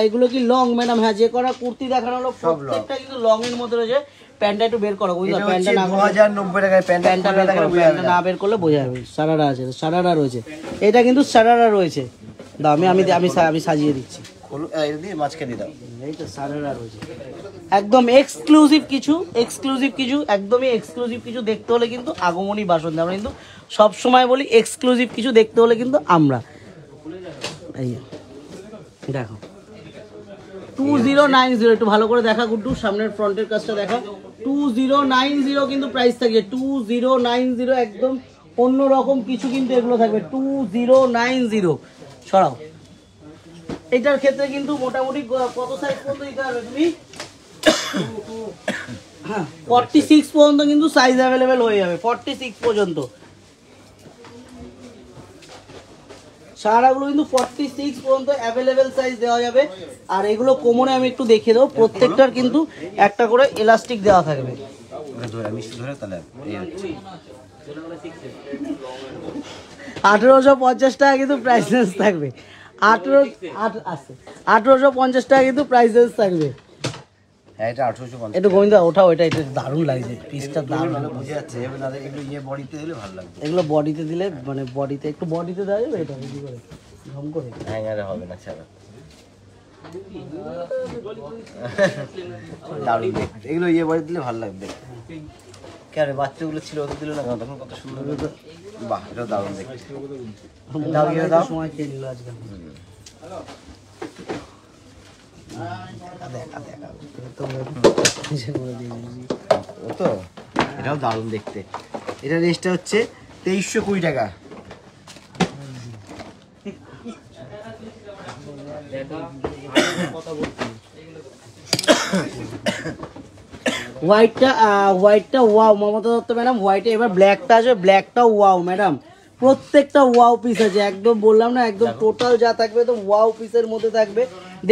Speaker 2: এগুলো কি লং ম্যাডাম? হ্যাঁ, যে করা কুর্তি দেখানো হলো
Speaker 1: সব long।
Speaker 2: প্রত্যেকটা কিন্তু লং এর মধ্যে রয়েছে। প্যান্টটা একটু বের করো গোবিন্দ,
Speaker 1: এটা
Speaker 2: প্যান্টটা
Speaker 1: হচ্ছে
Speaker 2: না
Speaker 1: 2090 টাকায়
Speaker 2: প্যান্টটা বের করো, প্যান্টটা না বের করলে বোঝা যাবে। সারারা আছে, সারারা রয়েছে, এটা কিন্তু সারারা রয়েছে। দাও আমি সাজিয়ে দিচ্ছি।
Speaker 1: এটা দিয়ে মাঝখানে দাও।
Speaker 2: এই তো সারারা রয়েছে, একদম এক্সক্লুসিভ কিছু, একদমই এক্সক্লুসিভ কিছু দেখতে হলে কিন্তু আগমনী বাসন্তী। আমরা কিন্তু সব সময় বলি এক্সক্লুসিভ কিছু দেখতে হলে কিন্তু আমরা এই দেখো 2090, একটু ভালো করে দেখা গুড্ডু, সামনের ফ্রন্টের কাজটা দেখা। 2090 কিন্তু প্রাইস থাকবে, 2090 একদম অন্যরকম কিছু কিন্তু এগুলো থাকবে 2090। সরাও। এটার ক্ষেত্রে কিন্তু মোটামুটি কত সাইজ পর্যন্ত দিতে হবে তুমি? 46 পর্যন্ত কিন্তু সাইজ অ্যাভেলেবেল হয়ে যাবে, 46 পর্যন্ত। সারাগুলো কিন্তু 46 পর্যন্ত অ্যাভেলেবেল সাইজ দেওয়া যাবে। আর এগুলো কোমরে আমি একটু দেখিয়ে দেবো, প্রত্যেকটার কিন্তু একটা করে এলাস্টিক দেওয়া থাকবে।
Speaker 1: আমি ধরে তাহলে এই হচ্ছে
Speaker 2: 1850 টাকা কিন্তু প্রাইস রেঞ্জ থাকবে। 1850 টাকা কিন্তু প্রাইস রেঞ্জ থাকবে।
Speaker 1: হ্যাঁ, এটা 1850।
Speaker 2: একটু গোবিন্দা ওঠাও, এটা দারুণ লাগছে, পিসটা দারুণ।
Speaker 1: ভালো বুঝে যাচ্ছে, এবার না এগুলো ইয়ে বডিতে দিলে ভালো লাগবে।
Speaker 2: এগুলো বডিতে দিলে মানে বডিতে একটু বডিতে দেওয়া যাবে, এটা কি করে ঝম করে
Speaker 1: হ্যাঙ্গারে হবে না ছাড়া। দারুণ দেখতে, এগুলো ইয়ে বডি দিলে ভালো লাগবে। কেন বাচ্চাগুলো ছিল ওদের দিল না কেন? তখন কত সুন্দর হতো। বাহ, এটা দারুণ দেখতে। দাও গিয়ে দাও।
Speaker 2: সময় খেয়ে নিল আজকাল।
Speaker 1: ও তো এটাও দারুণ দেখতে। এটা রেঞ্জটা হচ্ছে 2320 টাকা।
Speaker 2: হোয়াইটটা ওয়াও মমতা দত্ত ম্যাডাম, হোয়াইটে এবার ব্ল্যাকটা আসবে, ব্ল্যাকটাও ওয়াও ম্যাডাম, প্রত্যেকটা ওয়াও পিস আছে। একদম বললাম না, একদম টোটাল যা থাকবে তো ওয়াও পিসের মধ্যে থাকবে।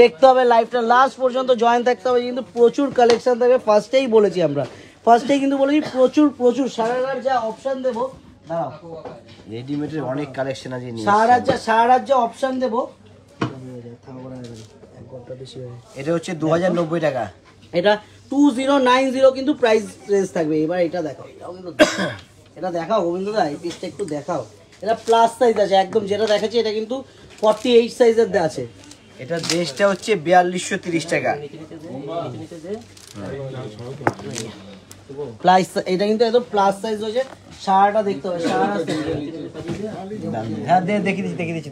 Speaker 2: দেখতে হবে লাইভটা লাস্ট পর্যন্ত জয়েন থাকতে হবে, কিন্তু প্রচুর কালেকশন থাকবে। ফার্স্টেই বলেছি আমরা, কিন্তু বলেছি প্রচুর সারারার যা অপশন দেবো। দাঁড়াও,
Speaker 1: রেডিমেডের অনেক কালেকশন আছে।
Speaker 2: সারারার যা অপশন দেবো।
Speaker 1: এটা হচ্ছে 2090 টাকা।
Speaker 2: এটা 2090 কিন্তু প্রাইস রেঞ্জ থাকবে। এবার এটা দেখাও, এটাও কিন্তু এটা দেখাও গোবিন্দ দা, এই পিসটা একটু দেখাও। এটা প্লাস সাইজ আছে একদম, যেটা দেখাচ্ছি এটা কিন্তু 48 সাইজের আছে।
Speaker 1: এটা ড্রেসটা হচ্ছে 4230 টাকা।
Speaker 2: প্লাস এটা কিন্তু একদম প্লাস সাইজ হয়েছে। সারাটা দেখতে হবে, সারাটা
Speaker 1: হ্যাঁ দেখে দিচ্ছি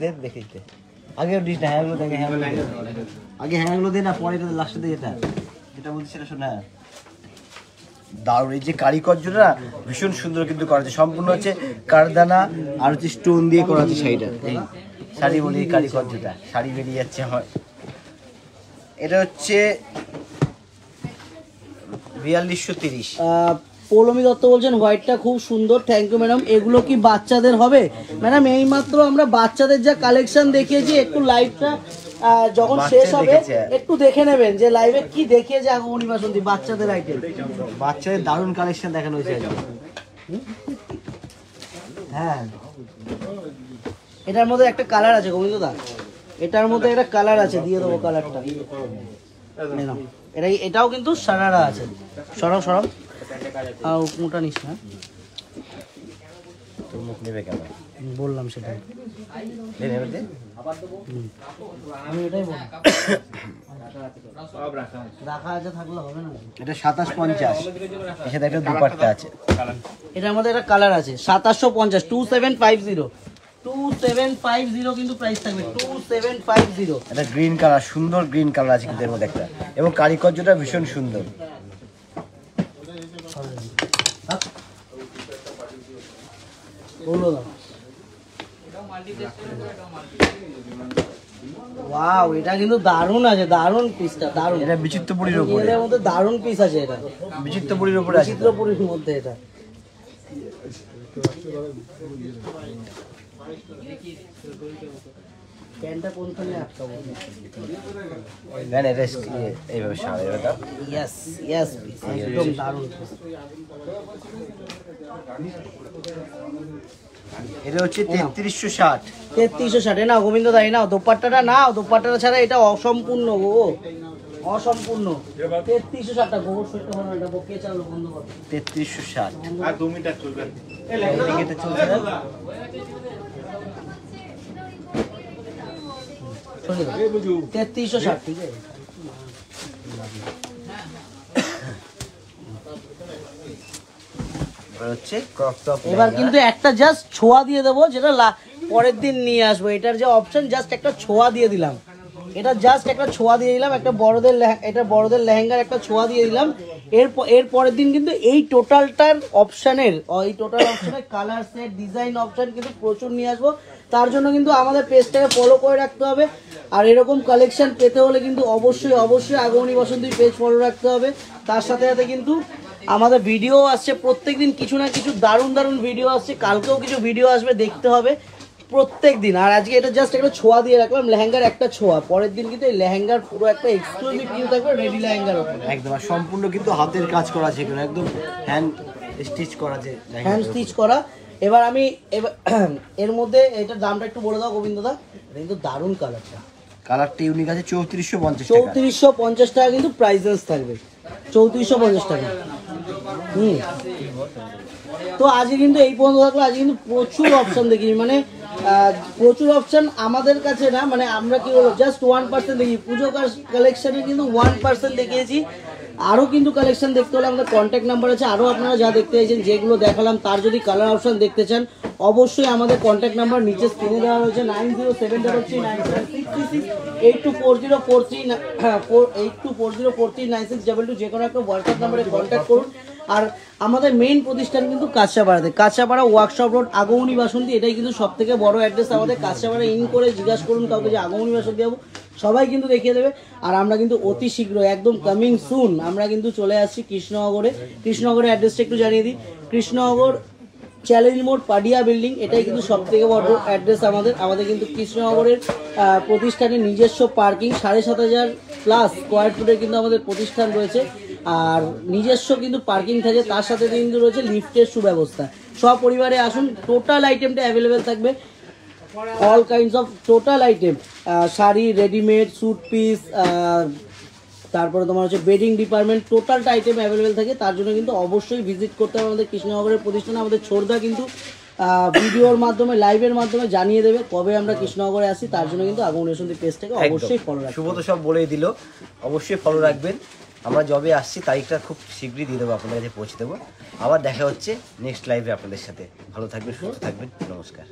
Speaker 1: আগে ডিস না, হ্যাঁগুলো দেখে, আগে হ্যাঁগুলো দে না, পরে এটা লাস্টে দে। যেটা বলছি সেটা শোনা। দারুণ, এই যে কারিকর্যটা না ভীষণ সুন্দর কিন্তু করা আছে। সম্পূর্ণ হচ্ছে কারদানা আর হচ্ছে স্টোন দিয়ে করা আছে শাড়িটা। এই শাড়ি বলি এই কারিকর্যটা, শাড়ি বেরিয়ে যাচ্ছে আমার। এটা হচ্ছে 4230।
Speaker 2: পৌলমী দত্ত বলছেন হোয়াইটটা খুব সুন্দর, থ্যাংক ইউ ম্যাডাম। এগুলো কি বাচ্চাদের হবে ম্যাডাম? এইমাত্র আমরা বাচ্চাদের যা কালেকশন দেখিয়েছি, একটু লাইভটা যখন শেষ হবে একটু দেখে নেবেন যে লাইভে কি দেখিয়েছে আগমনী বাসন্তী। বাচ্চাদের আইটেম,
Speaker 1: বাচ্চাদের দারুণ কালেকশন দেখানো হয়েছে।
Speaker 2: হ্যাঁ, এটার মধ্যে একটা কালার আছে গোবিন্দ দা, এটার মধ্যে একটা কালার আছে, দিয়ে দেবো কালারটা। এটাও কিন্তু সারারা আছে। সরব মোটা নিস না,
Speaker 1: তোর মুখ নেবে কেন
Speaker 2: বললাম সেটাই। আমি এটাই বললাম, রাখা আছে থাকলে হবে না।
Speaker 1: এটা 2750, এর সাথে একটা দুপাট্টা আছে।
Speaker 2: এটার মধ্যে একটা কালার আছে 2750, 2750 কিন্তু প্রাইস থাকবে 2750।
Speaker 1: এটা গ্রিন কালার, সুন্দর গ্রিন কালার আছে কিন্তু এর মধ্যে একটা, এবং কারিকর্যটা ভীষণ সুন্দর।
Speaker 2: ওয়াও, এটা কিন্তু দারুণ আছে, দারুণ পিসটা, দারুণ।
Speaker 1: এটা বিচিত্রপুরীর উপরে,
Speaker 2: এর মধ্যে দারুণ পিস আছে। এটা
Speaker 1: বিচিত্রপুরীর উপরে আছে,
Speaker 2: বিচিত্রপুরীর মধ্যে। এটা প্যান্টটা কোনখানে আটকাবো?
Speaker 1: দেন এটা এইভাবে সারা এবার দাও।
Speaker 2: ইয়েস ইয়েস, একদম দারুণ।
Speaker 1: এটা হচ্ছে 3360।
Speaker 2: 3360 নাও গোবিন্দ দাই, নাও দোপাট্টাটা, নাও দোপাট্টাটা ছাড়া এটা অসম্পূর্ণ গো, অসম্পূর্ণ। 3360 টাকা গোবর সইটা হলো, এটা বকে চালো বন্ধ করো।
Speaker 1: 3360
Speaker 3: আর 2 মিনিট চলবে।
Speaker 1: এটা চলছে না?
Speaker 2: শুনে দাও 3360, ঠিক আছে।
Speaker 1: এবার হচ্ছে ক্রপ টপ।
Speaker 2: এবার কিন্তু একটা জাস্ট ছোঁয়া দিয়ে দেবো, যেটা পরের দিন নিয়ে আসবো। এটার যে অপশন, জাস্ট একটা ছোঁয়া দিয়ে দিলাম, এটা জাস্ট একটা ছোঁয়া দিয়ে দিলাম, একটা বড়দের লেহেঙ্গার একটা ছোঁয়া দিয়ে দিলাম। এর পরের দিন কিন্তু এই টোটালটার অপশনের, এই টোটাল অপশনের কালার সেট, ডিজাইন অপশন কিন্তু প্রচুর নিয়ে আসবো। তার জন্য কিন্তু আমাদের পেজটাকে ফলো করে রাখতে হবে। আর এরকম কালেকশন পেতে হলে কিন্তু অবশ্যই আগমনী বসন্তী পেজ ফলো রাখতে হবে। তার সাথে সাথে কিন্তু আমাদের ভিডিও আসছে প্রত্যেকদিন, কিছু না কিছু দারুণ ভিডিও আসছে। কালকেও কিছু ভিডিও আসবে, দেখতে হবে প্রত্যেক দিন। আর আজকে এটা জাস্ট একটা ছোঁয়া দিয়ে রাখলাম, লেহেঙ্গার একটা ছোঁয়া। পরের দিন কিন্তু এই লেহেঙ্গার পুরো একটা এক্সক্লুসিভ ভিউ থাকবে, রেডি লেহেঙ্গার উপর
Speaker 1: একদম। আর সম্পূর্ণ কিন্তু হাতের কাজ করা আছে, এখানে একদম হ্যান্ড স্টিচ করা আছে,
Speaker 2: হ্যান্ড স্টিচ করা। এবার আমি এর মধ্যে এটার দামটা একটু বলে দাও গোবিন্দ দা। এটা কিন্তু দারুণ কালারটা,
Speaker 1: কালারটা ইউনিক আছে। 3450 টাকা।
Speaker 2: 3450 টাকা কিন্তু প্রাইসেস থাকবে, 3450 টাকা। তো আজকে কিন্তু এই পর্যন্ত থাকলো। আজকে কিন্তু প্রচুর অপশন দেখিনি, মানে প্রচুর অপশন আমাদের কাছে না, মানে আমরা কি বলবো, জাস্ট 1% দেখি। পুজো কালেকশনে কিন্তু 1% দেখিয়েছি। আরও কিন্তু কালেকশন দেখতে হলে আমাদের কন্ট্যাক্ট নাম্বার আছে। আরও আপনারা যা দেখতে চাইছেন, যেগুলো দেখালাম, তার যদি কালার অপশন দেখতে চান, অবশ্যই আমাদের কন্ট্যাক্ট নাম্বার নিচে স্ক্রিনে দেওয়া রয়েছে, 9073339666, 82404396, যে কোনো একটা হোয়াটসঅ্যাপ নাম্বারে কন্ট্যাক্ট করুন। আর আমাদের মেইন প্রতিষ্ঠান কিন্তু কাঁচাপাড়াতে, কাঁচাপাড়া ওয়ার্কশপ রোড, আগমনী বাসন্তী। এটাই কিন্তু সব থেকে বড় অ্যাড্রেস আমাদের। কাঁচাপাড়া ইন করে জিজ্ঞাসা করুন কাউকে যে আগমনী বাসন্তী যাবো, সবাই কিন্তু দেখিয়ে দেবে। আর আমরা কিন্তু অতি শীঘ্র, একদম কামিং সুন, আমরা কিন্তু চলে আসছি কৃষ্ণনগরে। কৃষ্ণনগরের অ্যাড্রেসটা একটু জানিয়ে দিই। কৃষ্ণনগর চ্যালেঞ্জ মোড়, পাডিয়া বিল্ডিং, এটাই কিন্তু সব থেকে বড় অ্যাড্রেস আমাদের কিন্তু কৃষ্ণনগরের প্রতিষ্ঠানের নিজস্ব পার্কিং, 7500 প্লাস স্কোয়ার ফুটের কিন্তু আমাদের প্রতিষ্ঠান রয়েছে। আর নিজস্ব কিন্তু পার্কিং থাকে, তার সাথে কিন্তু রয়েছে লিফটের সুব্যবস্থা। সব পরিবারে আসুন, টোটাল আইটেমটা অ্যাভেলেবেল থাকবে, all kinds of total item, sari, readymade, suit piece, তারপরে তোমার হচ্ছে বেডিং ডিপার্টমেন্ট, টোটালটা আইটেম অ্যাভেলেবেল থাকে। তার জন্য কিন্তু অবশ্যই ভিজিট করতে হবে আমাদের কৃষ্ণনগরের প্রতিষ্ঠানে। আমাদের ছোটদা কিন্তু ভিডিওর মাধ্যমে, লাইভের মাধ্যমে জানিয়ে দেবে কবে আমরা কৃষ্ণনগরে আসি। তার জন্য কিন্তু আগমনী বসন্তী পেজটাকে অবশ্যই ফলো রাখবেন।
Speaker 1: শুভ তো সব বলেই দিল, অবশ্যই ফলো রাখবেন। আমরা যবে আসছি তারিখটা খুব শীঘ্রই দিয়ে দেবো, আপনাদের কাছে পৌঁছে দেবো। আবার দেখা হচ্ছে নেক্সট লাইভে আপনাদের সাথে। ভালো থাকবেন, সুস্থ থাকবেন, নমস্কার।